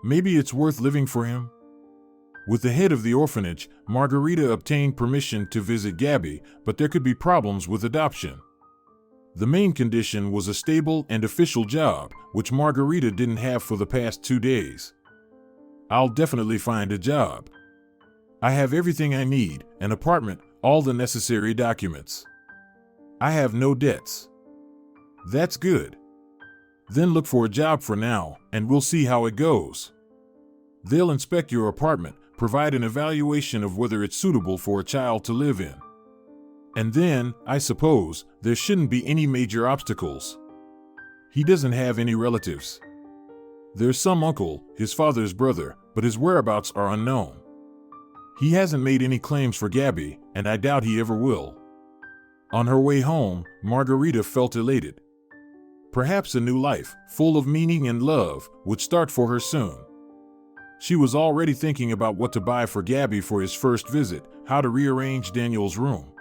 Maybe it's worth living for him." With the head of the orphanage, Margarita obtained permission to visit Gabby, but there could be problems with adoption. The main condition was a stable and official job, which Margarita didn't have for the past 2 days. "I'll definitely find a job. I have everything I need, an apartment, all the necessary documents. I have no debts." "That's good. Then look for a job for now, and we'll see how it goes. They'll inspect your apartment, provide an evaluation of whether it's suitable for a child to live in. And then, I suppose, there shouldn't be any major obstacles. He doesn't have any relatives. There's some uncle, his father's brother, but his whereabouts are unknown. He hasn't made any claims for Gabby, and I doubt he ever will." On her way home, Margarita felt elated. Perhaps a new life, full of meaning and love, would start for her soon. She was already thinking about what to buy for Gabby for his first visit, how to rearrange Daniel's room.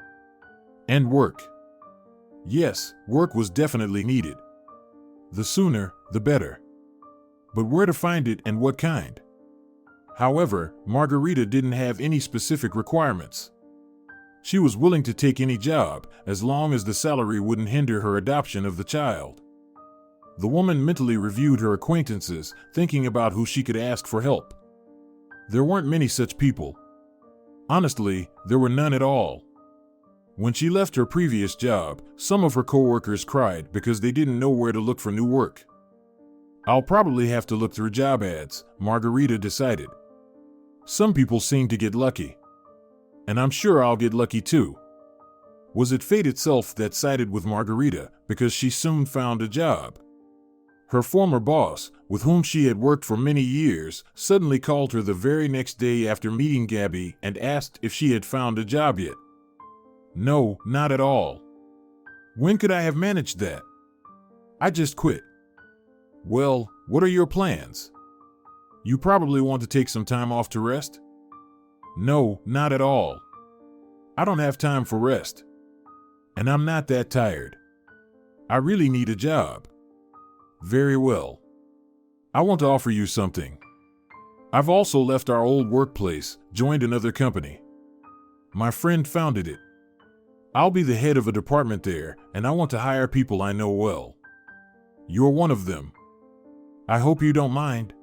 And work. Yes, work was definitely needed. The sooner, the better. But where to find it and what kind? However, Margarita didn't have any specific requirements. She was willing to take any job, as long as the salary wouldn't hinder her adoption of the child. The woman mentally reviewed her acquaintances, thinking about who she could ask for help. There weren't many such people. Honestly, there were none at all. When she left her previous job, some of her coworkers cried because they didn't know where to look for new work. "I'll probably have to look through job ads," Margarita decided. "Some people seem to get lucky. And I'm sure I'll get lucky too." Was it fate itself that sided with Margarita, because she soon found a job? Her former boss, with whom she had worked for many years, suddenly called her the very next day after meeting Gabby and asked if she had found a job yet. No, not at all. When could I have managed that? I just quit. Well, what are your plans? You probably want to take some time off to rest? No, not at all. I don't have time for rest. And I'm not that tired. I really need a job. Very well. I want to offer you something. I've also left our old workplace, joined another company. My friend founded it. I'll be the head of a department there, and I want to hire people I know well. You're one of them. I hope you don't mind.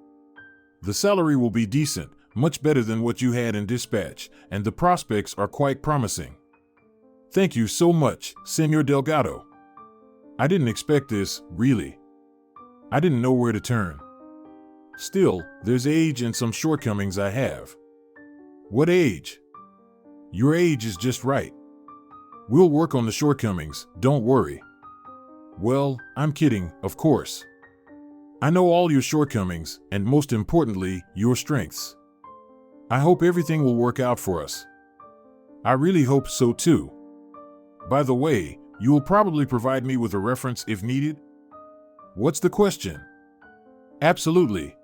The salary will be decent, much better than what you had in dispatch, and the prospects are quite promising. Thank you so much, Senor Delgado. I didn't expect this, really. I didn't know where to turn. Still, there's age and some shortcomings I have. What age? Your age is just right. We'll work on the shortcomings, don't worry. Well, I'm kidding, of course. I know all your shortcomings, and most importantly, your strengths. I hope everything will work out for us. I really hope so too. By the way, you will probably provide me with a reference if needed? What's the question? Absolutely.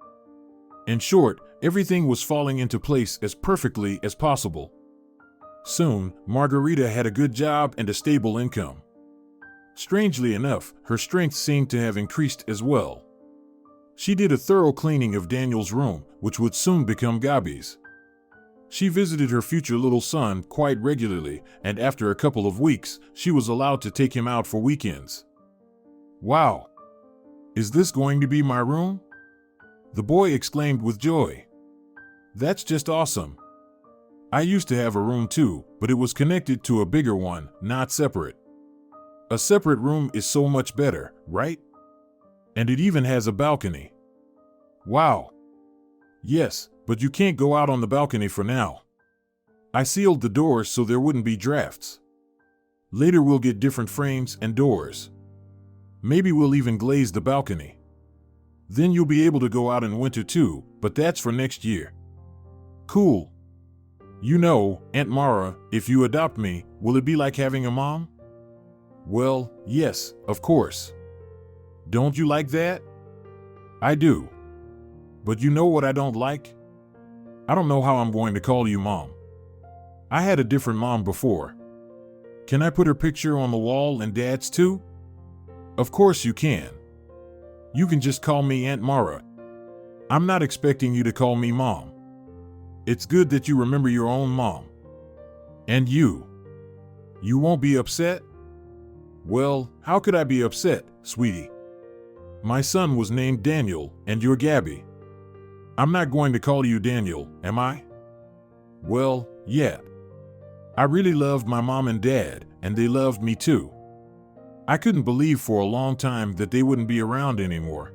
In short, everything was falling into place as perfectly as possible. Soon, Margarita had a good job and a stable income. Strangely enough, her strength seemed to have increased as well. She did a thorough cleaning of Daniel's room, which would soon become Gabi's. She visited her future little son quite regularly, and after a couple of weeks, she was allowed to take him out for weekends. Wow! Is this going to be my room? The boy exclaimed with joy. That's just awesome. I used to have a room too, but it was connected to a bigger one, not separate. A separate room is so much better, right? And it even has a balcony. Wow! Yes, but you can't go out on the balcony for now. I sealed the doors so there wouldn't be drafts. Later we'll get different frames and doors. Maybe we'll even glaze the balcony. Then you'll be able to go out in winter too, but that's for next year. Cool. You know, Aunt Mara, if you adopt me, will it be like having a mom? Well, yes, of course. Don't you like that? I do. But you know what I don't like? I don't know how I'm going to call you Mom. I had a different mom before. Can I put her picture on the wall and Dad's too? Of course you can. You can just call me Aunt Mara. I'm not expecting you to call me Mom. It's good that you remember your own mom. And you. You won't be upset? Well, how could I be upset, sweetie? My son was named Daniel, and you're Gabby. I'm not going to call you Daniel, am I? Well, yeah. I really loved my mom and dad, and they loved me too. I couldn't believe for a long time that they wouldn't be around anymore.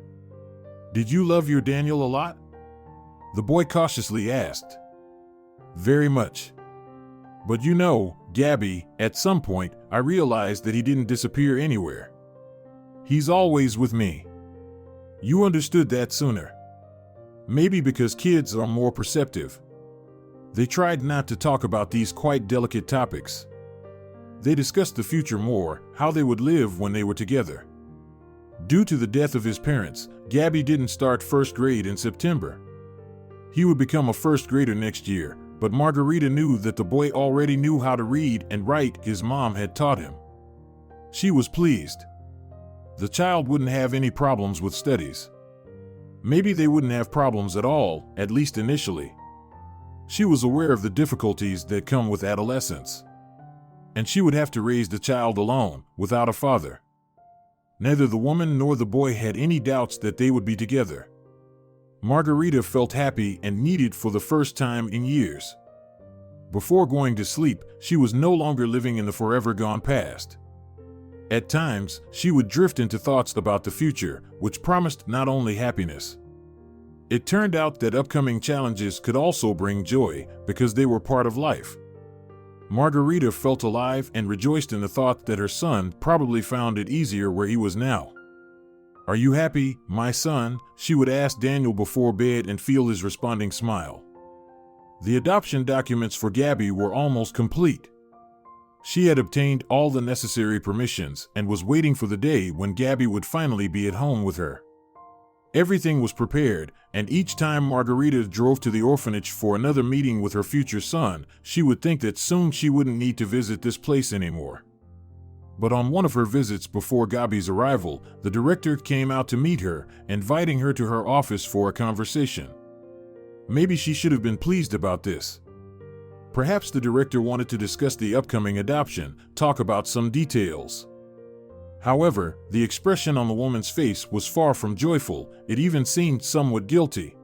Did you love your Daniel a lot? The boy cautiously asked. Very much. But you know, Gabby, at some point, I realized that he didn't disappear anywhere. He's always with me. You understood that sooner. Maybe because kids are more perceptive. They tried not to talk about these quite delicate topics. They discussed the future more, how they would live when they were together. Due to the death of his parents, Gabby didn't start first grade in September. He would become a first grader next year, but Margarita knew that the boy already knew how to read and write his mom had taught him. She was pleased. The child wouldn't have any problems with studies. Maybe they wouldn't have problems at all, at least initially. She was aware of the difficulties that come with adolescence. And she would have to raise the child alone, without a father. Neither the woman nor the boy had any doubts that they would be together. Margarita felt happy and needed for the first time in years. Before going to sleep, she was no longer living in the forever gone past. At times, she would drift into thoughts about the future, which promised not only happiness. It turned out that upcoming challenges could also bring joy, because they were part of life. Margarita felt alive and rejoiced in the thought that her son probably found it easier where he was now. Are you happy, my son? She would ask Daniel before bed and feel his responding smile. The adoption documents for Gabby were almost complete. She had obtained all the necessary permissions and was waiting for the day when Gabby would finally be at home with her. Everything was prepared, and each time Margarita drove to the orphanage for another meeting with her future son, she would think that soon she wouldn't need to visit this place anymore. But on one of her visits before Gabby's arrival, the director came out to meet her, inviting her to her office for a conversation. Maybe she should have been pleased about this. Perhaps the director wanted to discuss the upcoming adoption, talk about some details. However, the expression on the woman's face was far from joyful, it even seemed somewhat guilty.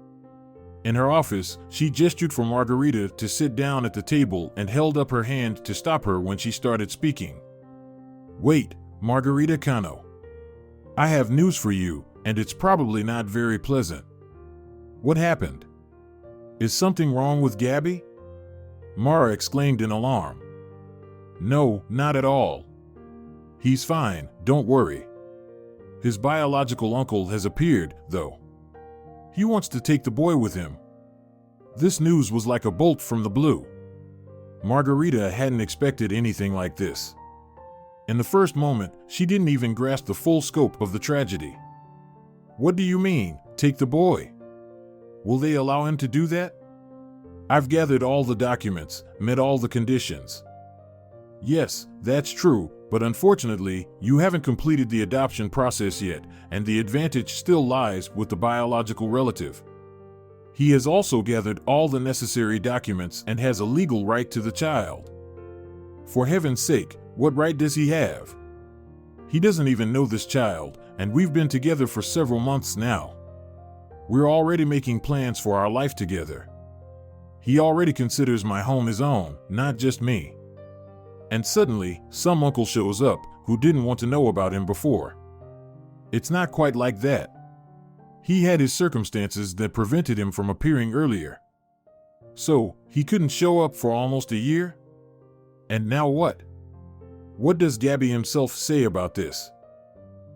In her office, she gestured for Margarita to sit down at the table and held up her hand to stop her when she started speaking. "Wait, Margarita Cano. I have news for you, and it's probably not very pleasant." "What happened? Is something wrong with Gabby?" Mara exclaimed in alarm. "No, not at all. He's fine, don't worry. His biological uncle has appeared, though. He wants to take the boy with him." This news was like a bolt from the blue. Margarita hadn't expected anything like this. In the first moment, she didn't even grasp the full scope of the tragedy. "What do you mean, take the boy? Will they allow him to do that? I've gathered all the documents, met all the conditions." "Yes, that's true, but unfortunately, you haven't completed the adoption process yet, and the advantage still lies with the biological relative. He has also gathered all the necessary documents and has a legal right to the child." "For heaven's sake, what right does he have? He doesn't even know this child, and we've been together for several months now. We're already making plans for our life together. He already considers my home his own, not just me. And suddenly, some uncle shows up who didn't want to know about him before. It's not quite like that. He had his circumstances that prevented him from appearing earlier. So, he couldn't show up for almost a year? And now what? What does Gabby himself say about this?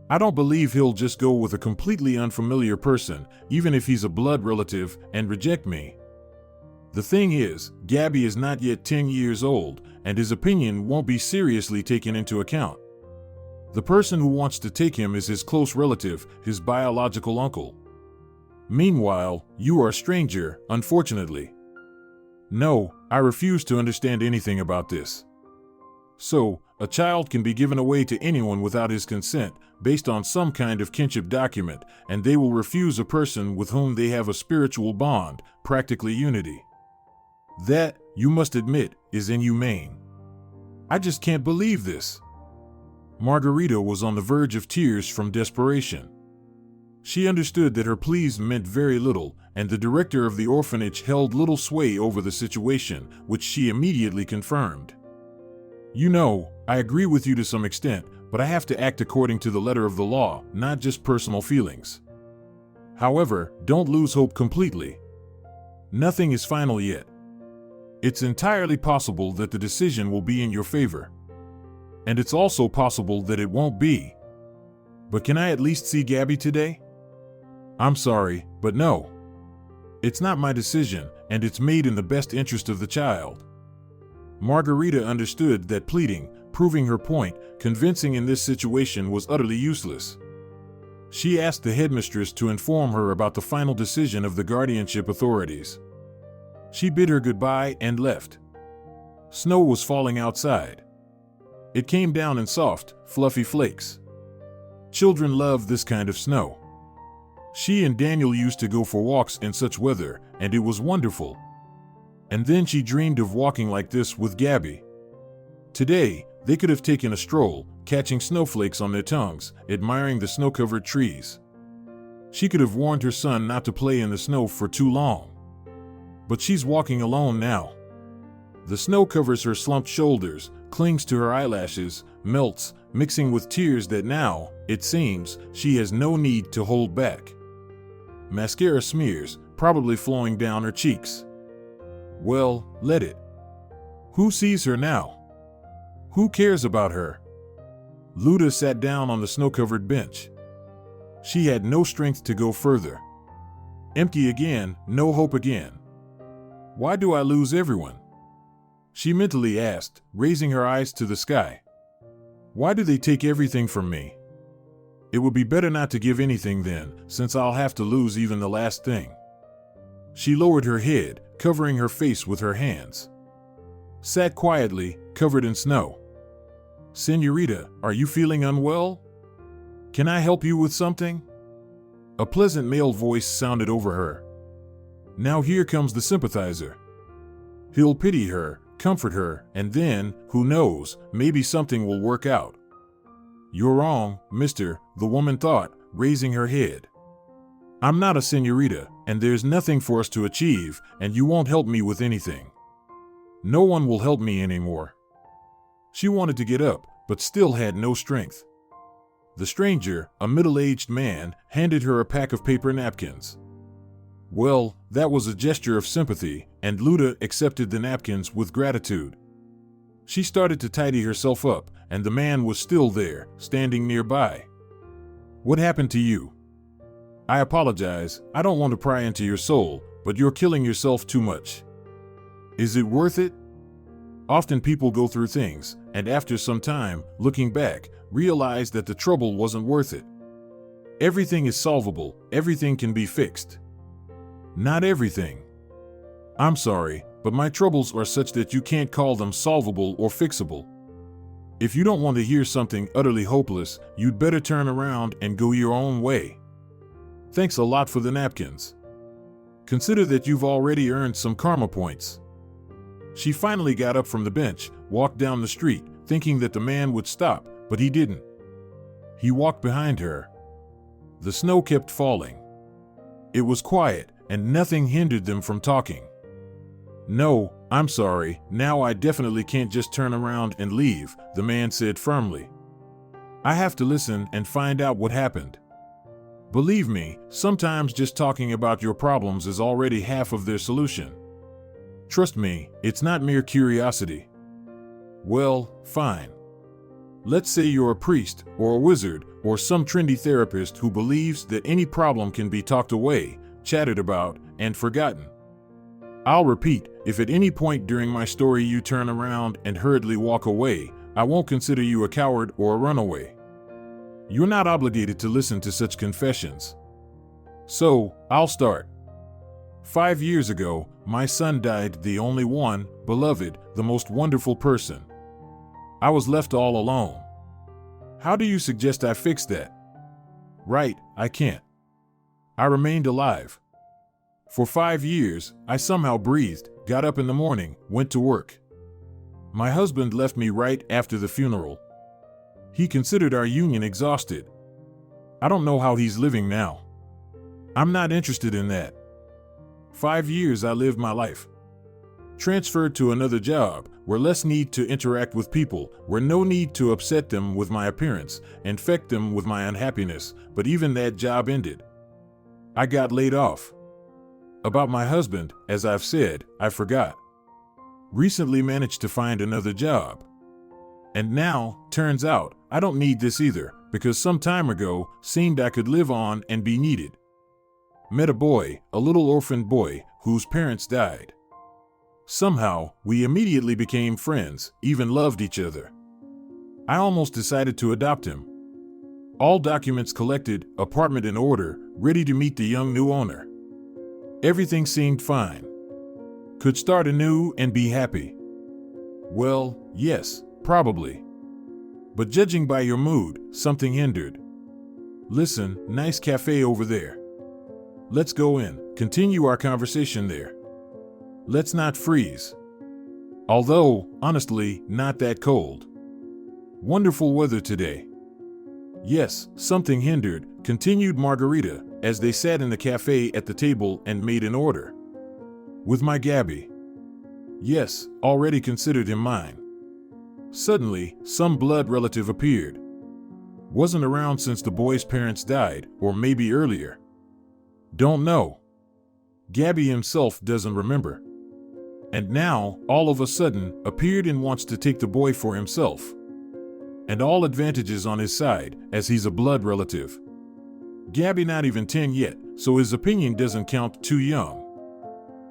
I don't believe he'll just go with a completely unfamiliar person, even if he's a blood relative, and reject me. The thing is, Gabby is not yet 10 years old, and his opinion won't be seriously taken into account. The person who wants to take him is his close relative, his biological uncle. Meanwhile, you are a stranger, unfortunately. No, I refuse to understand anything about this. So, a child can be given away to anyone without his consent, based on some kind of kinship document, and they will refuse a person with whom they have a spiritual bond, practically unity. That, you must admit, is inhumane. I just can't believe this." Margarita was on the verge of tears from desperation. She understood that her pleas meant very little, and the director of the orphanage held little sway over the situation, which she immediately confirmed. "You know, I agree with you to some extent, but I have to act according to the letter of the law, not just personal feelings. However, don't lose hope completely. Nothing is final yet. It's entirely possible that the decision will be in your favor. And it's also possible that it won't be. But can I at least see Gabby today? I'm sorry, but no. It's not my decision, and it's made in the best interest of the child." Margarita understood that pleading, proving her point, convincing in this situation was utterly useless. She asked the headmistress to inform her about the final decision of the guardianship authorities. She bid her goodbye and left. Snow was falling outside. It came down in soft, fluffy flakes. Children love this kind of snow. She and Daniel used to go for walks in such weather, and it was wonderful. And then she dreamed of walking like this with Gabby. Today, they could have taken a stroll, catching snowflakes on their tongues, admiring the snow-covered trees. She could have warned her son not to play in the snow for too long. But she's walking alone now. The snow covers her slumped shoulders, clings to her eyelashes, melts, mixing with tears that now, it seems, she has no need to hold back. Mascara smears, probably flowing down her cheeks. Well, let it. Who sees her now? Who cares about her? Luda sat down on the snow-covered bench. She had no strength to go further. Empty again, no hope again. Why do I lose everyone? She mentally asked, raising her eyes to the sky. Why do they take everything from me? It would be better not to give anything then, since I'll have to lose even the last thing. She lowered her head, covering her face with her hands. Sat quietly, covered in snow. Señorita, are you feeling unwell? Can I help you with something? A pleasant male voice sounded over her. Now here comes the sympathizer. He'll pity her, comfort her, and then, who knows, maybe something will work out. You're wrong, mister, the woman thought, raising her head. I'm not a senorita, and there's nothing for us to achieve, and you won't help me with anything. No one will help me anymore. She wanted to get up, but still had no strength. The stranger, a middle-aged man, handed her a pack of paper napkins. Well, that was a gesture of sympathy, and Luda accepted the napkins with gratitude. She started to tidy herself up, and the man was still there, standing nearby. What happened to you? I apologize, I don't want to pry into your soul, but you're killing yourself too much. Is it worth it? Often people go through things, and after some time, looking back, realize that the trouble wasn't worth it. Everything is solvable, everything can be fixed. Not everything. I'm sorry, but my troubles are such that you can't call them solvable or fixable. If you don't want to hear something utterly hopeless, you'd better turn around and go your own way. Thanks a lot for the napkins. Consider that you've already earned some karma points. She finally got up from the bench, walked down the street, thinking that the man would stop, but he didn't. He walked behind her. The snow kept falling. It was quiet, and nothing hindered them from talking. No, I'm sorry, now I definitely can't just turn around and leave, the man said firmly. I have to listen and find out what happened. Believe me, sometimes just talking about your problems is already half of their solution. Trust me, it's not mere curiosity. Well, fine. Let's say you're a priest, or a wizard, or some trendy therapist who believes that any problem can be talked away, chatted about, and forgotten. I'll repeat, if at any point during my story you turn around and hurriedly walk away, I won't consider you a coward or a runaway. You're not obligated to listen to such confessions. So, I'll start. 5 years ago, my son died, the only one, beloved, the most wonderful person. I was left all alone. How do you suggest I fix that? Right, I can't. I remained alive. For 5 years, I somehow breathed, got up in the morning, went to work. My husband left me right after the funeral. He considered our union exhausted. I don't know how he's living now. I'm not interested in that. 5 years I lived my life. Transferred to another job, where less need to interact with people, where no need to upset them with my appearance, infect them with my unhappiness, but even that job ended. I got laid off. About my husband, as I've said, I forgot. Recently managed to find another job. And now, turns out, I don't need this either, because some time ago, seemed I could live on and be needed. Met a boy, a little orphaned boy, whose parents died. Somehow, we immediately became friends, even loved each other. I almost decided to adopt him. All documents collected, apartment in order, ready to meet the young new owner. Everything seemed fine. Could start anew and be happy. Well, yes, probably. But judging by your mood, something hindered. Listen, nice cafe over there. Let's go in, continue our conversation there. Let's not freeze. Although, honestly, not that cold. Wonderful weather today. Yes, something hindered, continued Margarita, as they sat in the cafe at the table and made an order. With my Gabby. Yes, already considered him mine. Suddenly, some blood relative appeared. Wasn't around since the boy's parents died, or maybe earlier. Don't know. Gabby himself doesn't remember. And now, all of a sudden, appeared and wants to take the boy for himself. And all advantages on his side, as he's a blood relative. Gabby not even 10 yet, so his opinion doesn't count, too young.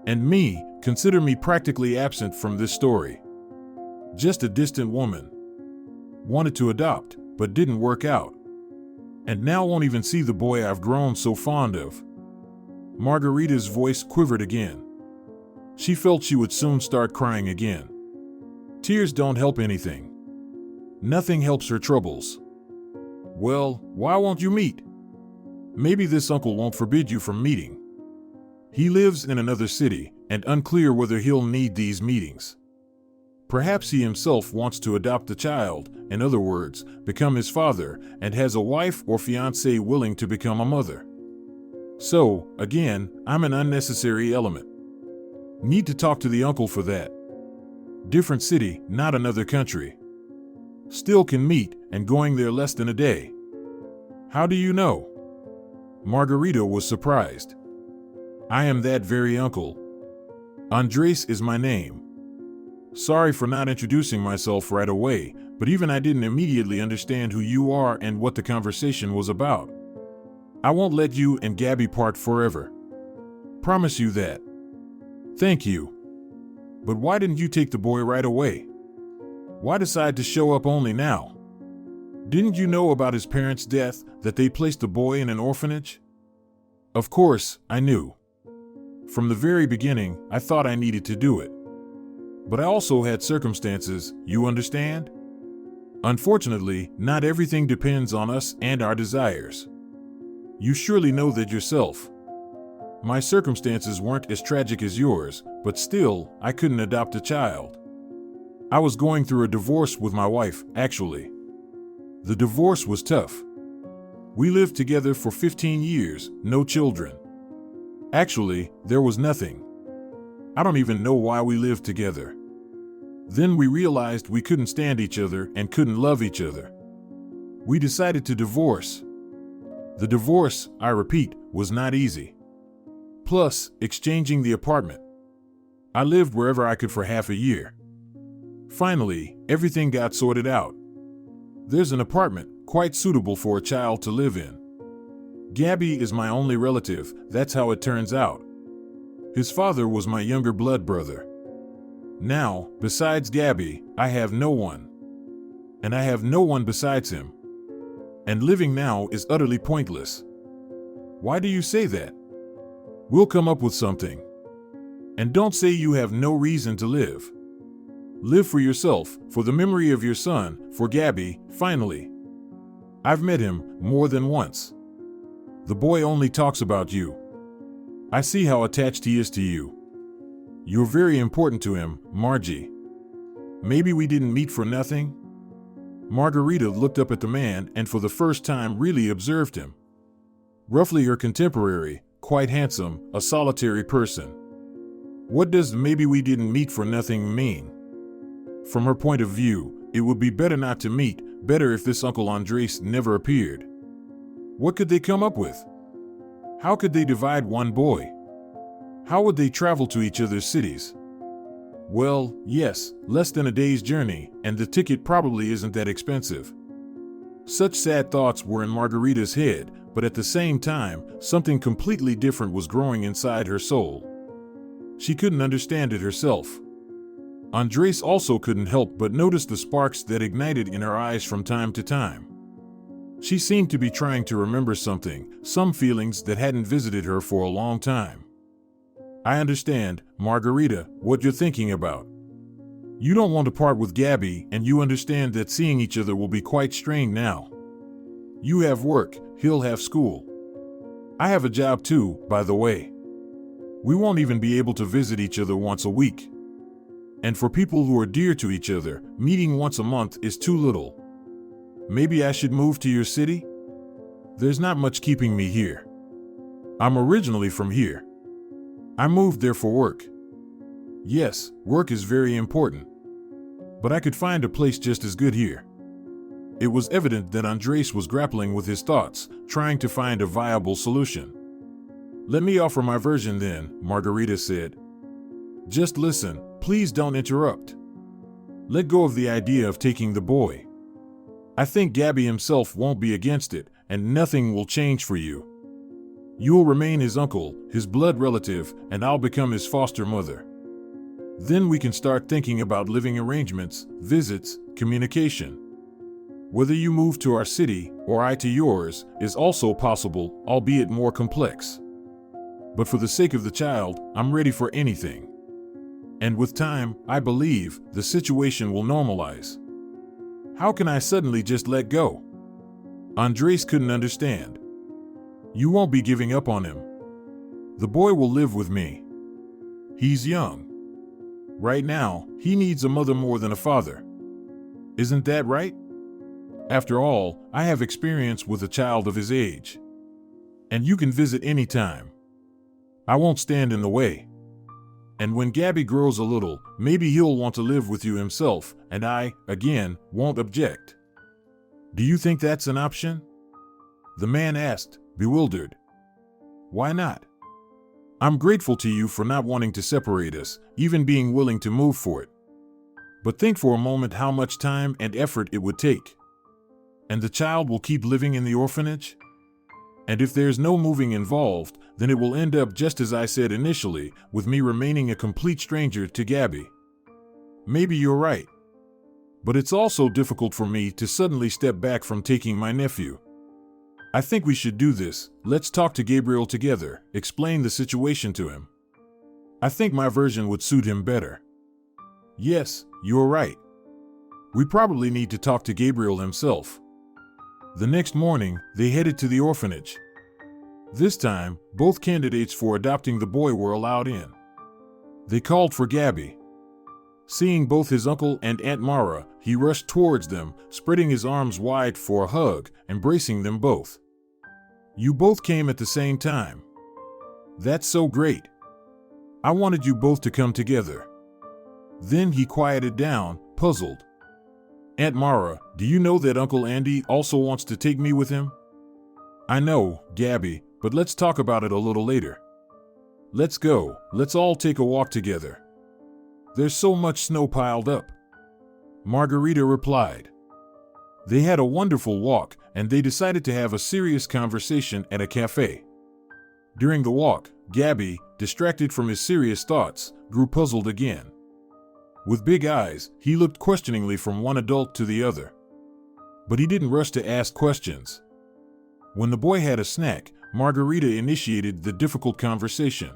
And me, consider me practically absent from this story. Just a distant woman. Wanted to adopt, but didn't work out. And now won't even see the boy I've grown so fond of. Margarita's voice quivered again. She felt she would soon start crying again. Tears don't help anything. Nothing helps her troubles. Well, why won't you meet? Maybe this uncle won't forbid you from meeting. He lives in another city, and unclear whether he'll need these meetings. Perhaps he himself wants to adopt the child, in other words, become his father, and has a wife or fiancée willing to become a mother. So, again, I'm an unnecessary element. Need to talk to the uncle for that. Different city, not another country. Still can meet, and going there less than a day. How do you know? Margarita was surprised. I am that very uncle. Andres is my name. Sorry for not introducing myself right away, but even I didn't immediately understand who you are and what the conversation was about. I won't let you and Gabby part forever. Promise you that. Thank you. But why didn't you take the boy right away? Why decide to show up only now? Didn't you know about his parents' death, that they placed the boy in an orphanage? Of course, I knew. From the very beginning, I thought I needed to do it. But I also had circumstances, you understand? Unfortunately, not everything depends on us and our desires. You surely know that yourself. My circumstances weren't as tragic as yours, but still, I couldn't adopt a child. I was going through a divorce with my wife, actually. The divorce was tough. We lived together for 15 years, no children. Actually, there was nothing. I don't even know why we lived together. Then we realized we couldn't stand each other and couldn't love each other. We decided to divorce. The divorce, I repeat, was not easy. Plus, exchanging the apartment. I lived wherever I could for half a year. Finally, everything got sorted out. There's an apartment, quite suitable for a child to live in. Gabby is my only relative, that's how it turns out. His father was my younger blood brother. Now, besides Gabby, I have no one. And I have no one besides him. And living now is utterly pointless. Why do you say that? We'll come up with something. And don't say you have no reason to live. Live for yourself, for the memory of your son, for Gabby, finally. I've met him more than once. The boy only talks about you. I see how attached he is to you. You're very important to him, Margie. Maybe we didn't meet for nothing? Margarita looked up at the man and for the first time really observed him. Roughly her contemporary, quite handsome, a solitary person. What does maybe we didn't meet for nothing mean? From her point of view, it would be better not to meet, better if this Uncle Andres never appeared. What could they come up with? How could they divide one boy? How would they travel to each other's cities? Well, yes, less than a day's journey, and the ticket probably isn't that expensive. Such sad thoughts were in Margarita's head, but at the same time, something completely different was growing inside her soul. She couldn't understand it herself. Andres also couldn't help but notice the sparks that ignited in her eyes from time to time. She seemed to be trying to remember something, some feelings that hadn't visited her for a long time. I understand, Margarita, what you're thinking about. You don't want to part with Gabby, and you understand that seeing each other will be quite strained now. You have work, he'll have school. I have a job too, by the way. We won't even be able to visit each other once a week. And for people who are dear to each other, meeting once a month is too little. Maybe I should move to your city? There's not much keeping me here. I'm originally from here. I moved there for work. Yes, work is very important. But I could find a place just as good here. It was evident that Andres was grappling with his thoughts, trying to find a viable solution. Let me offer my version then, Margarita said. Just listen, please don't interrupt. Let go of the idea of taking the boy. I think Gabby himself won't be against it, and nothing will change for you. You'll remain his uncle, his blood relative, and I'll become his foster mother. Then we can start thinking about living arrangements, visits, communication. Whether you move to our city, or I to yours, is also possible, albeit more complex. But for the sake of the child, I'm ready for anything. And with time, I believe, the situation will normalize. How can I suddenly just let go? Andres couldn't understand. You won't be giving up on him. The boy will live with me. He's young. Right now, he needs a mother more than a father. Isn't that right? After all, I have experience with a child of his age. And you can visit anytime. I won't stand in the way. And when Gabby grows a little, maybe he'll want to live with you himself, and I, again, won't object. Do you think that's an option? The man asked, bewildered. Why not? I'm grateful to you for not wanting to separate us, even being willing to move for it. But think for a moment how much time and effort it would take. And the child will keep living in the orphanage? And if there's no moving involved, then it will end up just as I said initially, with me remaining a complete stranger to Gabby. Maybe you're right. But it's also difficult for me to suddenly step back from taking my nephew. I think we should do this. Let's talk to Gabriel together, explain the situation to him. I think my version would suit him better. Yes, you're right. We probably need to talk to Gabriel himself. The next morning, they headed to the orphanage. This time, both candidates for adopting the boy were allowed in. They called for Gabby. Seeing both his uncle and Aunt Mara, he rushed towards them, spreading his arms wide for a hug, embracing them both. You both came at the same time. That's so great. I wanted you both to come together. Then he quieted down, puzzled. Aunt Mara, do you know that Uncle Andy also wants to take me with him? I know, Gabby, but let's talk about it a little later. Let's go, let's all take a walk together. There's so much snow piled up. Margarita replied. They had a wonderful walk, and they decided to have a serious conversation at a cafe. During the walk, Gabby, distracted from his serious thoughts, grew puzzled again. With big eyes, he looked questioningly from one adult to the other. But he didn't rush to ask questions. When the boy had a snack, Margarita initiated the difficult conversation.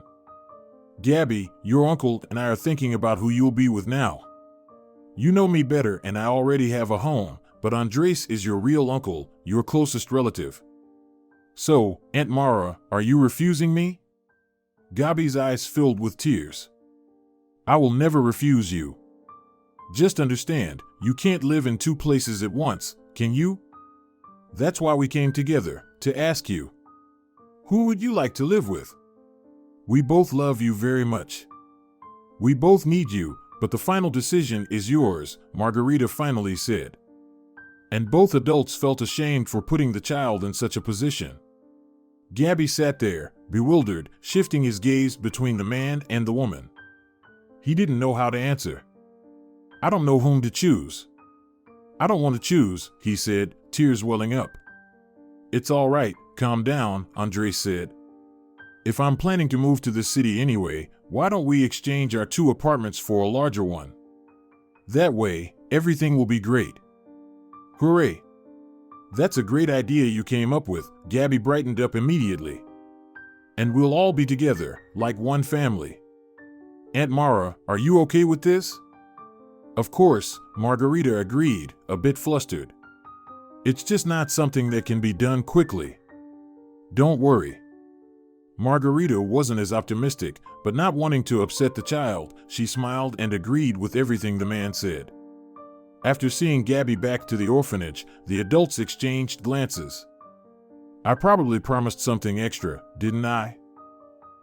Gabby, your uncle and I are thinking about who you'll be with now. You know me better and I already have a home, but Andres is your real uncle, your closest relative. So, Aunt Mara, are you refusing me? Gabby's eyes filled with tears. I will never refuse you. Just understand, you can't live in two places at once, can you? That's why we came together, to ask you. Who would you like to live with? We both love you very much. We both need you, but the final decision is yours, Margarita finally said. And both adults felt ashamed for putting the child in such a position. Gabby sat there, bewildered, shifting his gaze between the man and the woman. He didn't know how to answer. I don't know whom to choose. I don't want to choose, he said, tears welling up. It's all right, calm down, Andres said. If I'm planning to move to the city anyway, why don't we exchange our 2 apartments for a larger one? That way, everything will be great. Hooray! That's a great idea you came up with, Gabby brightened up immediately. And we'll all be together, like one family. Aunt Mara, are you okay with this? Of course, Margarita agreed, a bit flustered. It's just not something that can be done quickly. Don't worry. Margarita wasn't as optimistic, but not wanting to upset the child, she smiled and agreed with everything the man said. After seeing Gabby back to the orphanage, the adults exchanged glances. I probably promised something extra, didn't I?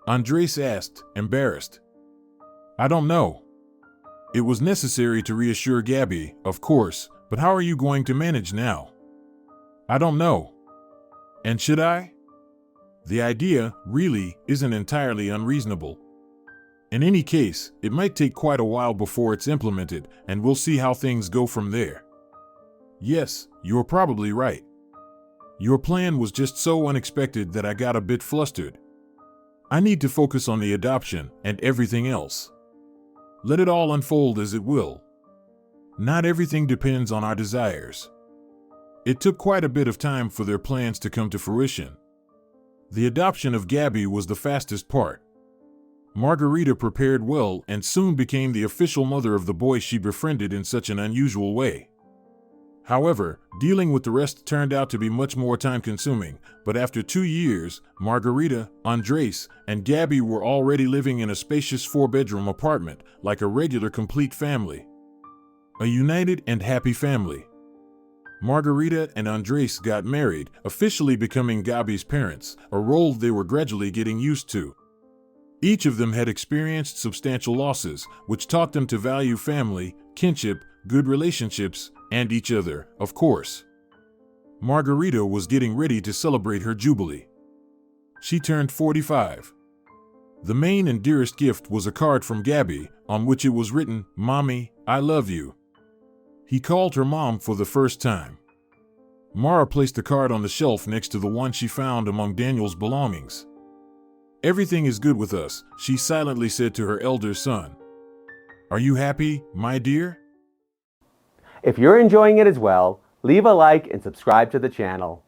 Andres asked, embarrassed. I don't know. It was necessary to reassure Gabby, of course, but how are you going to manage now? I don't know. And should I? The idea, really, isn't entirely unreasonable. In any case, it might take quite a while before it's implemented, and we'll see how things go from there. Yes, you're probably right. Your plan was just so unexpected that I got a bit flustered. I need to focus on the adoption and everything else. Let it all unfold as it will. Not everything depends on our desires. It took quite a bit of time for their plans to come to fruition. The adoption of Gabby was the fastest part. Margarita prepared well and soon became the official mother of the boy she befriended in such an unusual way. However, dealing with the rest turned out to be much more time-consuming, but after 2 years, Margarita, Andres, and Gabby were already living in a spacious 4-bedroom apartment, like a regular complete family. A united and happy family. Margarita and Andres got married, officially becoming Gabby's parents, a role they were gradually getting used to. Each of them had experienced substantial losses, which taught them to value family, kinship, good relationships, and each other, of course. Margarita was getting ready to celebrate her jubilee. She turned 45. The main and dearest gift was a card from Gabby, on which it was written, "Mommy, I love you." He called her mom for the first time. Mara placed the card on the shelf next to the one she found among Daniel's belongings. "Everything is good with us," she silently said to her elder son. "Are you happy, my dear?" If you're enjoying it as well, leave a like and subscribe to the channel.